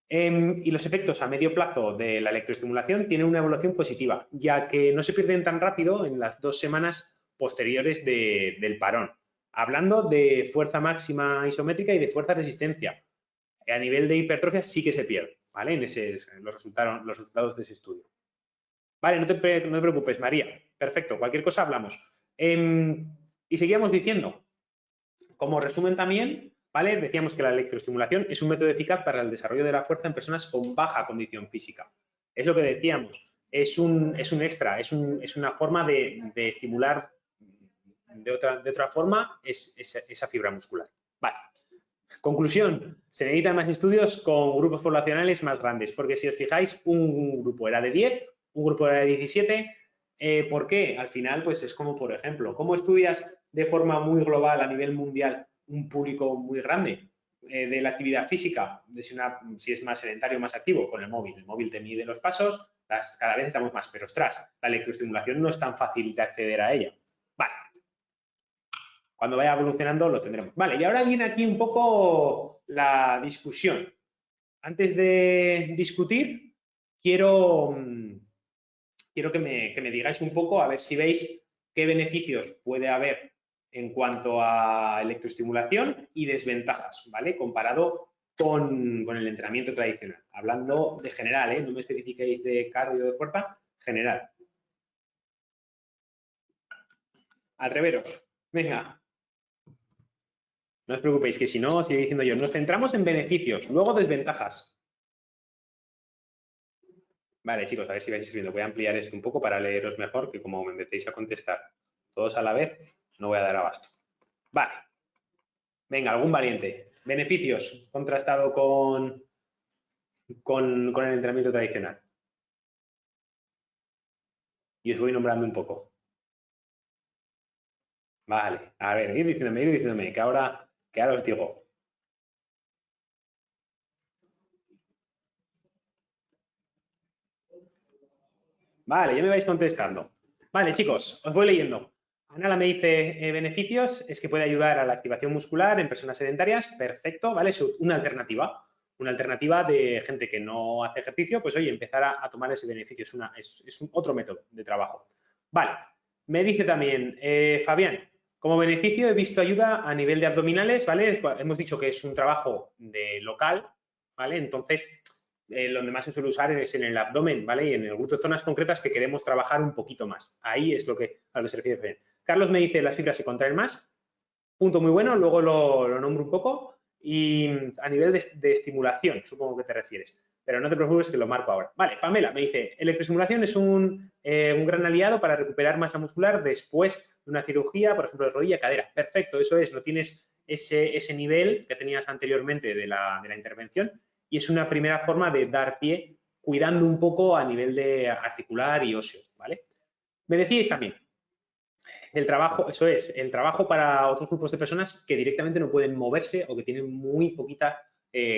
Y los efectos a medio plazo de la electroestimulación tienen una evolución positiva, ya que no se pierden tan rápido en las 2 semanas posteriores del parón. Hablando de fuerza máxima isométrica y de fuerza resistencia. A nivel de hipertrofia sí que se pierde, ¿vale? Los resultados de ese estudio. Vale, no te preocupes, María. Perfecto, cualquier cosa hablamos. Y seguíamos diciendo, como resumen también, ¿vale? Decíamos que la electroestimulación es un método eficaz para el desarrollo de la fuerza en personas con baja condición física. Es lo que decíamos, es un extra, es una forma de estimular de otra forma esa fibra muscular. Vale. Conclusión, se necesitan más estudios con grupos poblacionales más grandes, porque si os fijáis, un grupo era de 10, un grupo era de 17. ¿Por qué? Al final, pues es como, por ejemplo, ¿cómo estudias de forma muy global a nivel mundial un público muy grande de la actividad física? Si es más sedentario o más activo, con el móvil. El móvil te mide los pasos, cada vez estamos más, pero ostras, la electroestimulación no es tan fácil de acceder a ella. Vale. Cuando vaya evolucionando lo tendremos. Vale, y ahora viene aquí un poco la discusión. Antes de discutir, quiero que me digáis un poco, a ver si veis qué beneficios puede haber en cuanto a electroestimulación y desventajas, ¿vale? Comparado con el entrenamiento tradicional. Hablando de general, ¿eh? No me especifiquéis de cardio de fuerza, general. Atreveros. Venga. No os preocupéis, que si no, os iré diciendo yo. Nos centramos en beneficios, luego desventajas. Vale, chicos, a ver si vais escribiendo. Voy a ampliar esto un poco para leeros mejor, que como me empecéis a contestar todos a la vez, no voy a dar abasto. Vale. Venga, algún valiente. Beneficios contrastado con el entrenamiento tradicional. Y os voy nombrando un poco. Vale, a ver, ir diciéndome, que ahora os digo. Vale, ya me vais contestando. Vale, chicos, os voy leyendo. Ana me dice beneficios, es que puede ayudar a la activación muscular en personas sedentarias. Perfecto, ¿vale? Es una alternativa. Una alternativa de gente que no hace ejercicio, pues oye, empezar a tomar ese beneficio. Es otro método de trabajo. Vale, me dice también Fabián, como beneficio he visto ayuda a nivel de abdominales, ¿vale? Hemos dicho que es un trabajo de local, ¿vale? Entonces, donde más se suele usar es en el abdomen, ¿vale? Y en el grupo de zonas concretas que queremos trabajar un poquito más. Ahí es a lo que se refiere. Carlos me dice las fibras se contraen más. Punto muy bueno, luego lo nombro un poco. Y a nivel de estimulación, supongo que te refieres. Pero no te preocupes que lo marco ahora. Vale, Pamela me dice, electroestimulación es un gran aliado para recuperar masa muscular después de una cirugía, por ejemplo, de rodilla, cadera. Perfecto, eso es, no tienes ese nivel que tenías anteriormente de la intervención y es una primera forma de dar pie cuidando un poco a nivel de articular y óseo, ¿vale? Me decíais también, el trabajo, eso es, el trabajo para otros grupos de personas que directamente no pueden moverse o que tienen muy poquita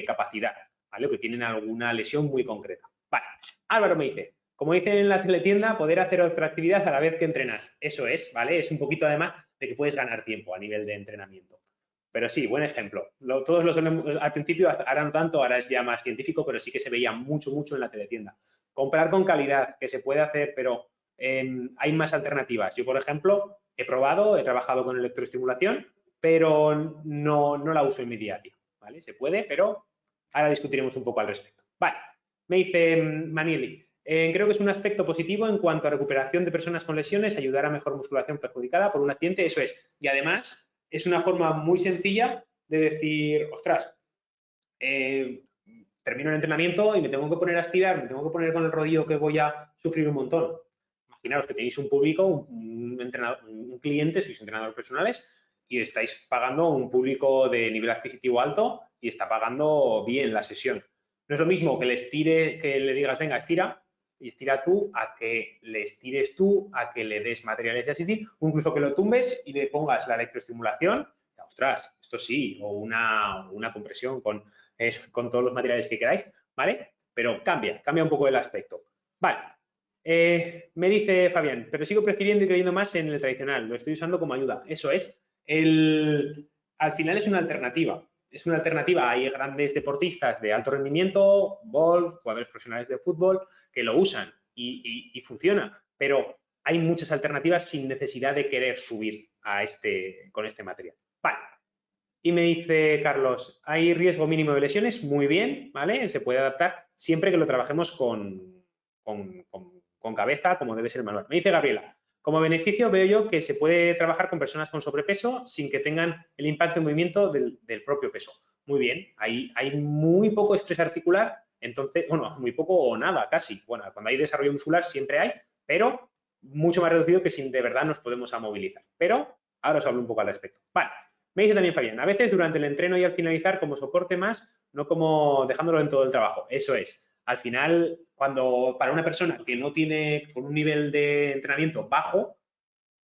capacidad, ¿vale? O que tienen alguna lesión muy concreta. Vale, Álvaro me dice, como dicen en la teletienda, poder hacer otra actividad a la vez que entrenas. Eso es, ¿vale? Es un poquito además de que puedes ganar tiempo a nivel de entrenamiento. Pero sí, buen ejemplo. Todos los al principio ahora no tanto, ahora es ya más científico, pero sí que se veía mucho en la teletienda. Comprar con calidad, que se puede hacer, pero hay más alternativas. Yo, por ejemplo, he trabajado con electroestimulación, pero no la uso en mi día a día, ¿vale? Se puede, pero Ahora discutiremos un poco al respecto. Vale, me dice Manieli, creo que es un aspecto positivo en cuanto a recuperación de personas con lesiones, ayudar a mejor musculación perjudicada por un accidente, eso es. Y además, es una forma muy sencilla de decir, ostras, termino el entrenamiento y me tengo que poner a estirar, me tengo que poner con el rodillo que voy a sufrir un montón. Imaginaos que tenéis un público, un cliente, sois entrenadores personales y estáis pagando un público de nivel adquisitivo alto y está pagando bien la sesión. No es lo mismo que que le digas, venga, estira, y estira tú, a que le estires tú, a que le des materiales de asistir, o incluso que lo tumbes y le pongas la electroestimulación, ostras, esto sí, o una compresión con todos los materiales que queráis, ¿vale? Pero cambia un poco el aspecto. Vale, me dice Fabián, pero sigo prefiriendo y creyendo más en el tradicional, lo estoy usando como ayuda. Eso es, al final es una alternativa. Es una alternativa. Hay grandes deportistas de alto rendimiento, golf, jugadores profesionales de fútbol, que lo usan y funciona. Pero hay muchas alternativas sin necesidad de querer subir con este material. Vale. Y me dice Carlos, ¿hay riesgo mínimo de lesiones? Muy bien, ¿vale? Se puede adaptar siempre que lo trabajemos con cabeza, como debe ser el manual. Me dice Gabriela, como beneficio veo yo que se puede trabajar con personas con sobrepeso sin que tengan el impacto en movimiento del propio peso. Muy bien, hay muy poco estrés articular, entonces, bueno, muy poco o nada, casi. Bueno, cuando hay desarrollo muscular siempre hay, pero mucho más reducido que si de verdad nos podemos movilizar. Pero ahora os hablo un poco al respecto. Vale. Me dice también Fabián, a veces durante el entreno y al finalizar como soporte más, no como dejándolo en todo el trabajo. Eso es. Al final, cuando para una persona que no tiene con un nivel de entrenamiento bajo,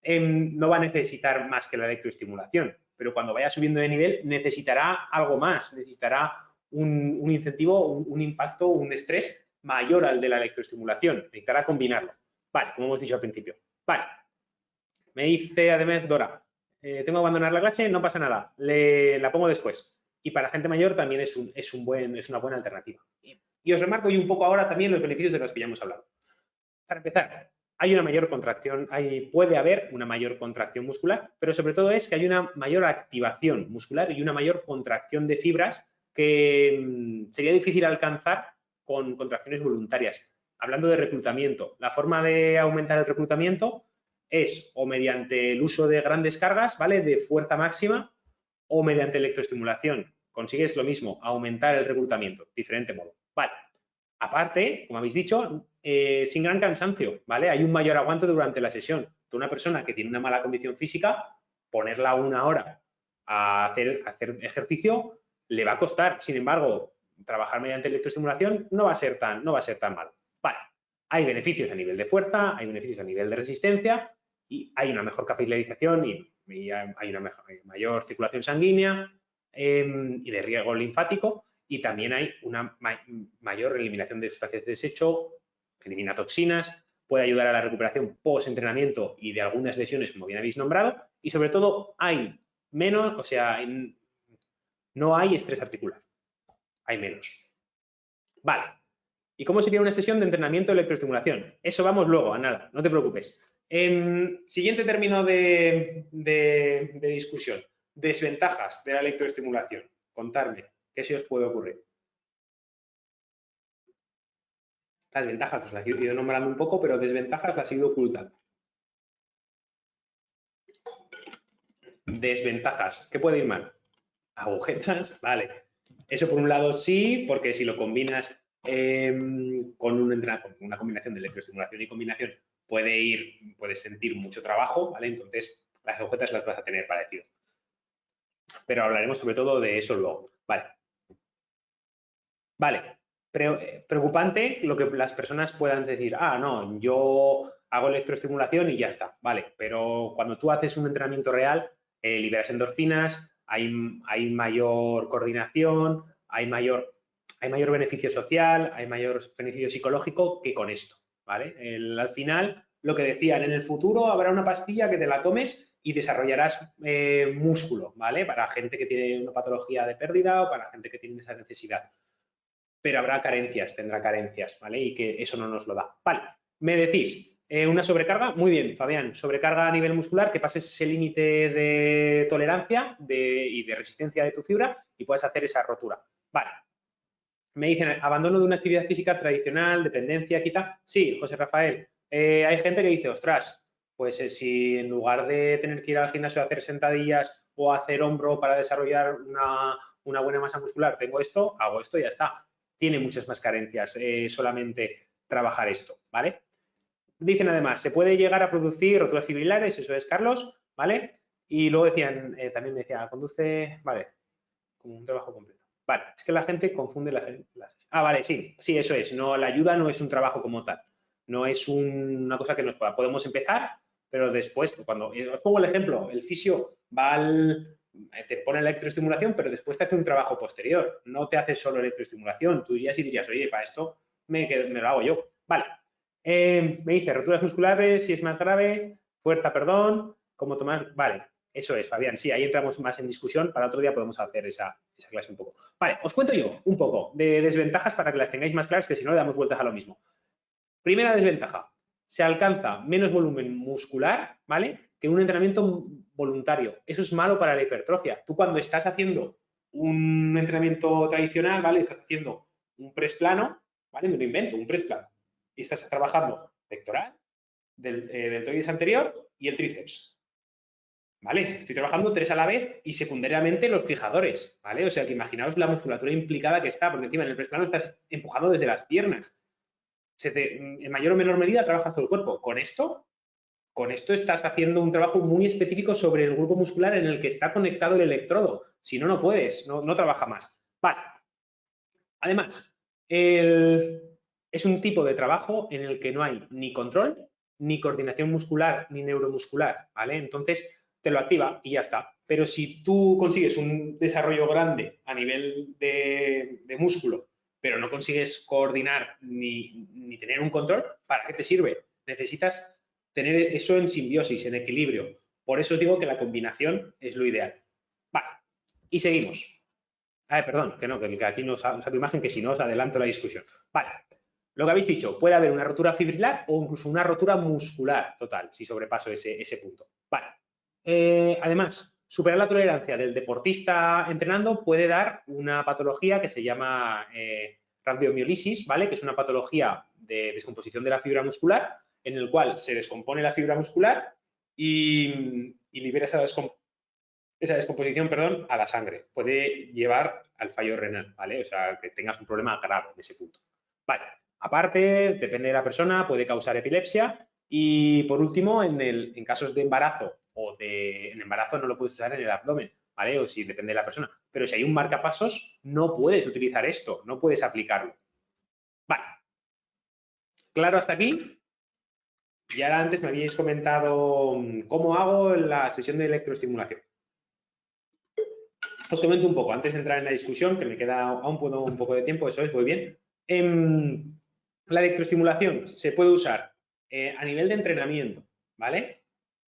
no va a necesitar más que la electroestimulación. Pero cuando vaya subiendo de nivel, necesitará algo más, necesitará un incentivo, un impacto, un estrés mayor al de la electroestimulación. Necesitará combinarlo. Vale, como hemos dicho al principio. Vale. Me dice además Dora, tengo que abandonar la clase, no pasa nada, la pongo después. Y para gente mayor también es una buena alternativa. Y os remarco un poco ahora también los beneficios de los que ya hemos hablado. Para empezar, hay una mayor contracción, puede haber una mayor contracción muscular, pero sobre todo es que hay una mayor activación muscular y una mayor contracción de fibras que sería difícil alcanzar con contracciones voluntarias. Hablando de reclutamiento, la forma de aumentar el reclutamiento es o mediante el uso de grandes cargas, ¿vale? De fuerza máxima o mediante electroestimulación. Consigues lo mismo, aumentar el reclutamiento, diferente modo. Vale. Aparte, como habéis dicho, sin gran cansancio, ¿vale? Hay un mayor aguante durante la sesión. De una persona que tiene una mala condición física, ponerla 1 hora a hacer ejercicio le va a costar. Sin embargo, trabajar mediante electroestimulación no va a ser tan malo. Vale. Hay beneficios a nivel de fuerza, hay beneficios a nivel de resistencia y hay una mejor capilarización y hay una mayor circulación sanguínea y de riego linfático. Y también hay una mayor eliminación de sustancias de desecho, elimina toxinas, puede ayudar a la recuperación post-entrenamiento y de algunas lesiones, como bien habéis nombrado, y sobre todo hay menos, o sea, no hay estrés articular, hay menos. Vale. ¿Y cómo sería una sesión de entrenamiento de electroestimulación? Eso vamos luego, a nada, no te preocupes. Siguiente término de discusión. Desventajas de la electroestimulación. Contarme. ¿Qué se os puede ocurrir? Las ventajas os las he ido nombrando un poco, pero desventajas las he ido ocultando. Desventajas. ¿Qué puede ir mal? Agujetas, vale. Eso por un lado sí, porque si lo combinas con una combinación de electroestimulación y combinación, puedes sentir mucho trabajo, ¿vale? Entonces las agujetas las vas a tener parecido. Pero hablaremos sobre todo de eso luego. Vale. Vale. Preocupante lo que las personas puedan decir, no, yo hago electroestimulación y ya está. Vale, pero cuando tú haces un entrenamiento real, liberas endorfinas, hay mayor coordinación, hay mayor beneficio social, hay mayor beneficio psicológico que con esto, ¿vale? Al final, lo que decían, en el futuro habrá una pastilla que te la tomes y desarrollarás músculo, ¿vale? Para gente que tiene una patología de pérdida o para gente que tiene esa necesidad. Pero habrá carencias, tendrá carencias, ¿vale? Y que eso no nos lo da. Vale, me decís, una sobrecarga, muy bien, Fabián, sobrecarga a nivel muscular, que pases ese límite de tolerancia y de resistencia de tu fibra y puedes hacer esa rotura. Vale, Me dicen, abandono de una actividad física tradicional, dependencia, quita. Sí, José Rafael. Hay gente que dice, ostras, pues si en lugar de tener que ir al gimnasio a hacer sentadillas o hacer hombro para desarrollar una buena masa muscular, tengo esto, hago esto y ya está. Tiene muchas más carencias solamente trabajar esto, ¿vale? Dicen además, se puede llegar a producir roturas fibrilares, eso es, Carlos, ¿vale? Y luego decían, también me decía, conduce, vale, como un trabajo completo. Vale, es que la gente confunde las... Ah, vale, sí, sí, eso es. No, la ayuda no es un trabajo como tal. No es una cosa que nos pueda. Podemos empezar, pero después, cuando... Os pongo el ejemplo, el fisio va te pone electroestimulación, pero después te hace un trabajo posterior. No te hace solo electroestimulación. Tú irías y dirías, oye, para esto me lo hago yo. Vale. Me dice, roturas musculares, si es más grave, fuerza, perdón, cómo tomar... Vale, eso es, Fabián. Sí, ahí entramos más en discusión. Para otro día podemos hacer esa clase un poco. Vale, os cuento yo un poco de desventajas para que las tengáis más claras, que si no le damos vueltas a lo mismo. Primera desventaja, se alcanza menos volumen muscular, ¿vale? Que un entrenamiento voluntario. Eso es malo para la hipertrofia. Tú cuando estás haciendo un entrenamiento tradicional, ¿vale? Estás haciendo un press plano, ¿vale? Me lo invento, un press plano. Y estás trabajando pectoral, deltoides anterior y el tríceps. ¿Vale? Estoy trabajando 3 a la vez y secundariamente los fijadores, ¿vale? O sea, que imaginaos la musculatura implicada que está, porque encima en el press plano estás empujando desde las piernas. En mayor o menor medida trabajas todo el cuerpo. Con esto estás haciendo un trabajo muy específico sobre el grupo muscular en el que está conectado el electrodo. Si no, no puedes, no trabaja más. Vale. Además, es un tipo de trabajo en el que no hay ni control, ni coordinación muscular, ni neuromuscular, ¿vale? Entonces, te lo activa y ya está. Pero si tú consigues un desarrollo grande a nivel de músculo, pero no consigues coordinar ni tener un control, ¿para qué te sirve? Necesitas tener eso en simbiosis, en equilibrio. Por eso os digo que la combinación es lo ideal. Vale, y seguimos. Perdón, que aquí no saco imagen, que si no os adelanto la discusión. Vale, lo que habéis dicho, puede haber una rotura fibrilar o incluso una rotura muscular total, si sobrepaso ese punto. Vale. Además, superar la tolerancia del deportista entrenando puede dar una patología que se llama radiomiolisis, ¿vale? Que es una patología de descomposición de la fibra muscular, en el cual se descompone la fibra muscular y libera esa descomposición, perdón, a la sangre. Puede llevar al fallo renal, ¿vale? O sea, que tengas un problema grave en ese punto. Vale. Aparte, depende de la persona, puede causar epilepsia. Y por último, en casos de embarazo en embarazo no lo puedes usar en el abdomen, ¿vale? O si depende de la persona. Pero si hay un marcapasos, no puedes utilizar esto, no puedes aplicarlo. Vale. ¿Claro hasta aquí? Y ahora antes me habíais comentado cómo hago la sesión de electroestimulación. Os comento un poco, antes de entrar en la discusión, que me queda aún un poco de tiempo, eso es, muy bien. La electroestimulación se puede usar a nivel de entrenamiento, ¿vale?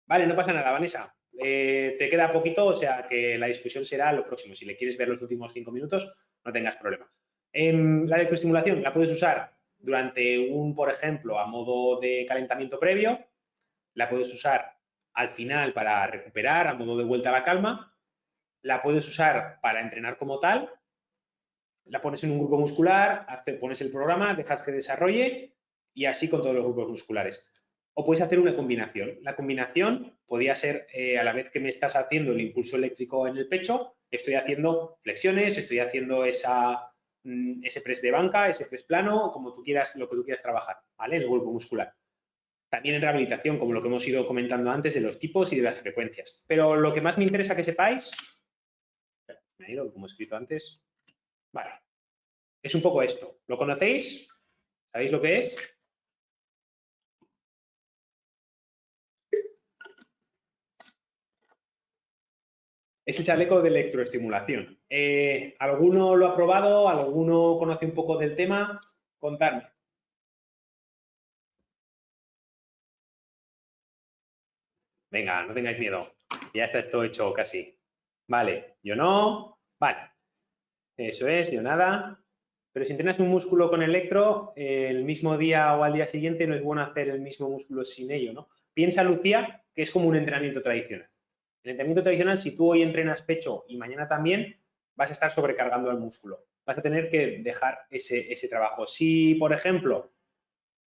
Vale, no pasa nada, Vanessa. Te queda poquito, o sea que la discusión será lo próximo. Si le quieres ver los últimos 5 minutos, no tengas problema. La electroestimulación la puedes usar durante por ejemplo, a modo de calentamiento previo. La puedes usar al final para recuperar, a modo de vuelta a la calma. La puedes usar para entrenar como tal, la pones en un grupo muscular, pones el programa, dejas que desarrolle y así con todos los grupos musculares. O puedes hacer una combinación. La combinación podría ser a la vez que me estás haciendo el impulso eléctrico en el pecho, estoy haciendo flexiones, estoy haciendo ese press de banca, ese press plano, como tú quieras, lo que tú quieras trabajar, ¿vale? En el grupo muscular. También en rehabilitación, como lo que hemos ido comentando antes de los tipos y de las frecuencias. Pero lo que más me interesa que sepáis, me ha ido como he escrito antes, vale, es un poco esto. ¿Lo conocéis? ¿Sabéis lo que es? Es el chaleco de electroestimulación. ¿Alguno lo ha probado? ¿Alguno conoce un poco del tema? Contadme. Venga, no tengáis miedo. Ya está esto hecho casi. Vale, yo no. Vale. Eso es, yo nada. Pero si entrenas un músculo con electro, el mismo día o al día siguiente no es bueno hacer el mismo músculo sin ello, ¿no? Piensa, Lucía, que es como un entrenamiento tradicional. El entrenamiento tradicional, si tú hoy entrenas pecho y mañana también, vas a estar sobrecargando al músculo. vas a tener que dejar ese trabajo. Si, por ejemplo,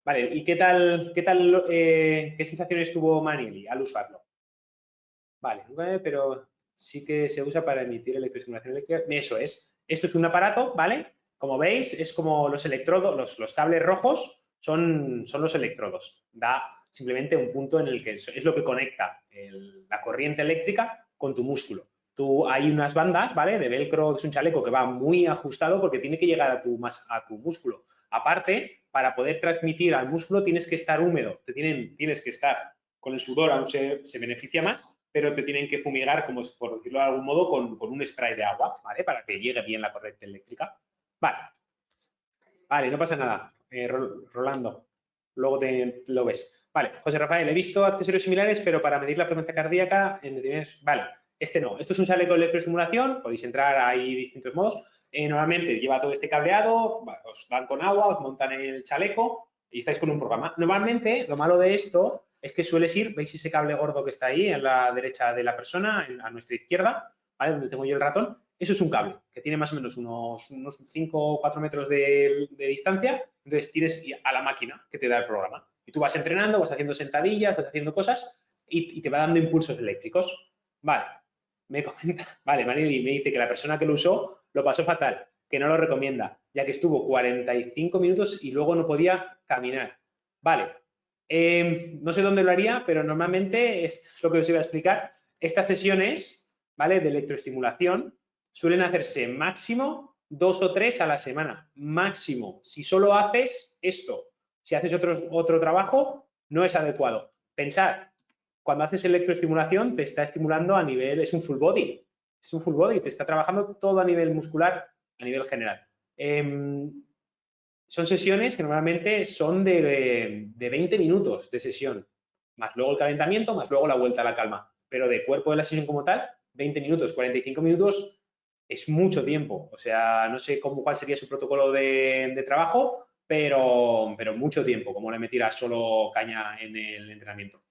vale, ¿y qué sensaciones tuvo Manieli al usarlo? Vale, pero sí que se usa para emitir electroestimulación eléctrica. Eso es. Esto es un aparato, ¿vale? Como veis, es como los electrodos, los cables rojos son los electrodos. Da simplemente un punto en el que es lo que conecta la corriente eléctrica con tu músculo. Hay unas bandas, ¿vale? De velcro, es un chaleco que va muy ajustado porque tiene que llegar a tu músculo. Aparte, para poder transmitir al músculo tienes que estar húmedo, tienes que estar con el sudor, aún se beneficia más, pero te tienen que fumigar, como por decirlo de algún modo, con un spray de agua, ¿vale? Para que llegue bien la corriente eléctrica. Vale, vale, no pasa nada, Rolando, luego te lo ves. Vale, José Rafael, he visto accesorios similares, pero para medir la frecuencia cardíaca, vale, este no, esto es un chaleco de electroestimulación, podéis entrar, hay distintos modos. Normalmente lleva todo este cableado, os dan con agua, os montan el chaleco y estáis con un programa. Normalmente, lo malo de esto es que sueles ir, ¿veis ese cable gordo que está ahí en la derecha de la persona, a nuestra izquierda, ¿vale? Donde tengo yo el ratón. Eso es un cable que tiene más o menos unos 5 o 4 metros de distancia. Entonces tienes a la máquina que te da el programa. Y tú vas entrenando, vas haciendo sentadillas, vas haciendo cosas y te va dando impulsos eléctricos. Vale, me comenta, vale, Manili me dice que la persona que lo usó lo pasó fatal, que no lo recomienda, ya que estuvo 45 minutos y luego no podía caminar. Vale, no sé dónde lo haría, pero normalmente es lo que os iba a explicar. Estas sesiones, ¿vale? De electroestimulación suelen hacerse máximo 2 o 3 a la semana, máximo. Si solo haces esto, si haces otro trabajo, no es adecuado. Pensad, cuando haces electroestimulación te está estimulando a nivel, es un full body, te está trabajando todo a nivel muscular, a nivel general. Son sesiones que normalmente son de 20 minutos de sesión, más luego el calentamiento, más luego la vuelta a la calma. Pero de cuerpo de la sesión como tal, 20 minutos, 45 minutos es mucho tiempo. O sea, no sé cuál sería su protocolo de trabajo, pero mucho tiempo, como le metirá solo caña en el entrenamiento.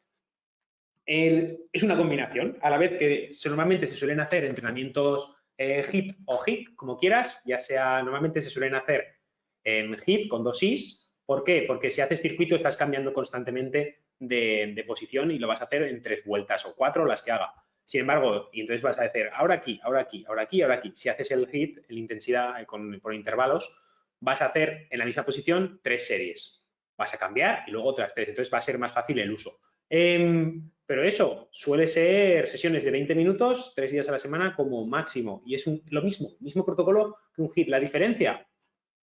Es una combinación, a la vez que normalmente se suelen hacer entrenamientos HIIT o HIIT, como quieras, ya sea, normalmente se suelen hacer en HIIT con 2 Is. ¿Por qué? Porque si haces circuito estás cambiando constantemente de posición y lo vas a hacer en 3 vueltas o 4, las que haga. Sin embargo, y entonces vas a decir ahora aquí, ahora aquí, ahora aquí, ahora aquí. Si haces el HIIT, la intensidad por intervalos, vas a hacer en la misma posición 3 series. Vas a cambiar y luego otras 3. Entonces va a ser más fácil el uso. Pero eso suele ser sesiones de 20 minutos, 3 días a la semana como máximo. Y es lo mismo protocolo que un HIIT. La diferencia,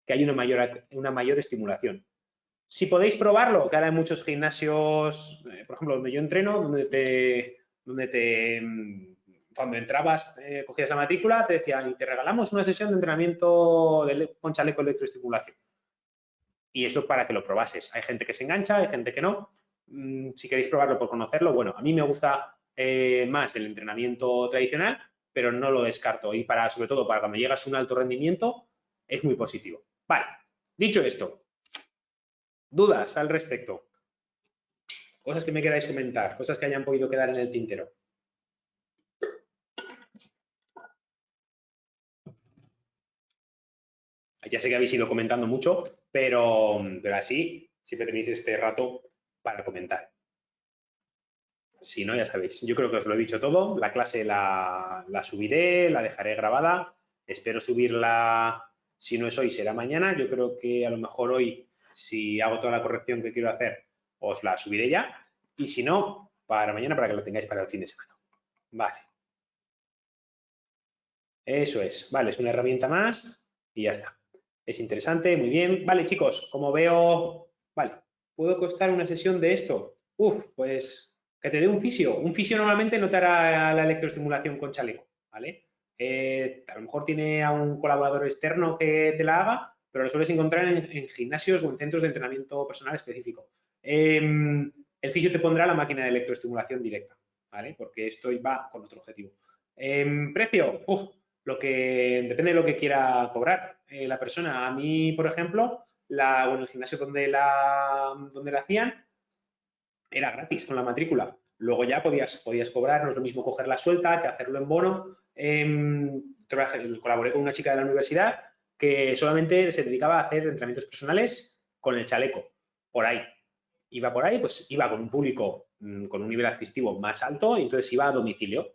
que hay una mayor estimulación. Si podéis probarlo, que ahora hay muchos gimnasios, por ejemplo, donde yo entreno, cuando entrabas, cogías la matrícula, te decían, y te regalamos una sesión de entrenamiento con chaleco electroestimulación. Y eso para que lo probases. Hay gente que se engancha, hay gente que no. Si queréis probarlo por conocerlo, bueno, a mí me gusta más el entrenamiento tradicional, pero no lo descarto. Y sobre todo para cuando llegas a un alto rendimiento, es muy positivo. Vale, dicho esto, dudas al respecto, cosas que me queráis comentar, cosas que hayan podido quedar en el tintero. Ya sé que habéis ido comentando mucho, pero así siempre tenéis este rato para comentar. Si no, ya sabéis. Yo creo que os lo he dicho todo. La clase la subiré, la dejaré grabada. Espero subirla, si no es hoy, será mañana. Yo creo que a lo mejor hoy, si hago toda la corrección que quiero hacer, os la subiré ya. Y si no, para mañana, para que la tengáis para el fin de semana. Vale. Eso es. Vale, es una herramienta más y ya está. Es interesante, muy bien. Vale, chicos, como veo... Vale, ¿puedo costar una sesión de esto? Uf, pues... Que te dé un fisio. Un fisio normalmente no te hará la electroestimulación con chaleco, ¿vale? A lo mejor tiene a un colaborador externo que te la haga, pero lo sueles encontrar en gimnasios o en centros de entrenamiento personal específico. El fisio te pondrá la máquina de electroestimulación directa, ¿vale? Porque esto va con otro objetivo. Precio, depende de lo que quiera cobrar la persona. A mí, por ejemplo, en el gimnasio donde la hacían, era gratis con la matrícula. Luego ya podías cobrar, no es lo mismo cogerla suelta que hacerlo en bono. Colaboré con una chica de la universidad que solamente se dedicaba a hacer entrenamientos personales con el chaleco, por ahí. Iba por ahí, pues iba con un público con un nivel adquisitivo más alto y entonces iba a domicilio.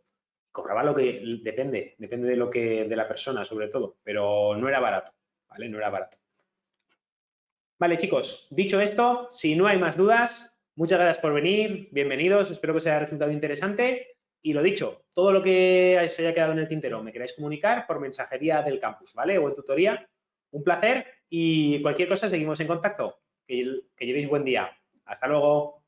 Cobraba lo que depende de la persona sobre todo, pero no era barato, ¿vale? No era barato. Vale, chicos, dicho esto, si no hay más dudas, muchas gracias por venir, bienvenidos, espero que os haya resultado interesante. Y lo dicho, todo lo que os haya quedado en el tintero me queráis comunicar por mensajería del campus, ¿vale? O en tutoría. Un placer y cualquier cosa seguimos en contacto. Que llevéis buen día. Hasta luego.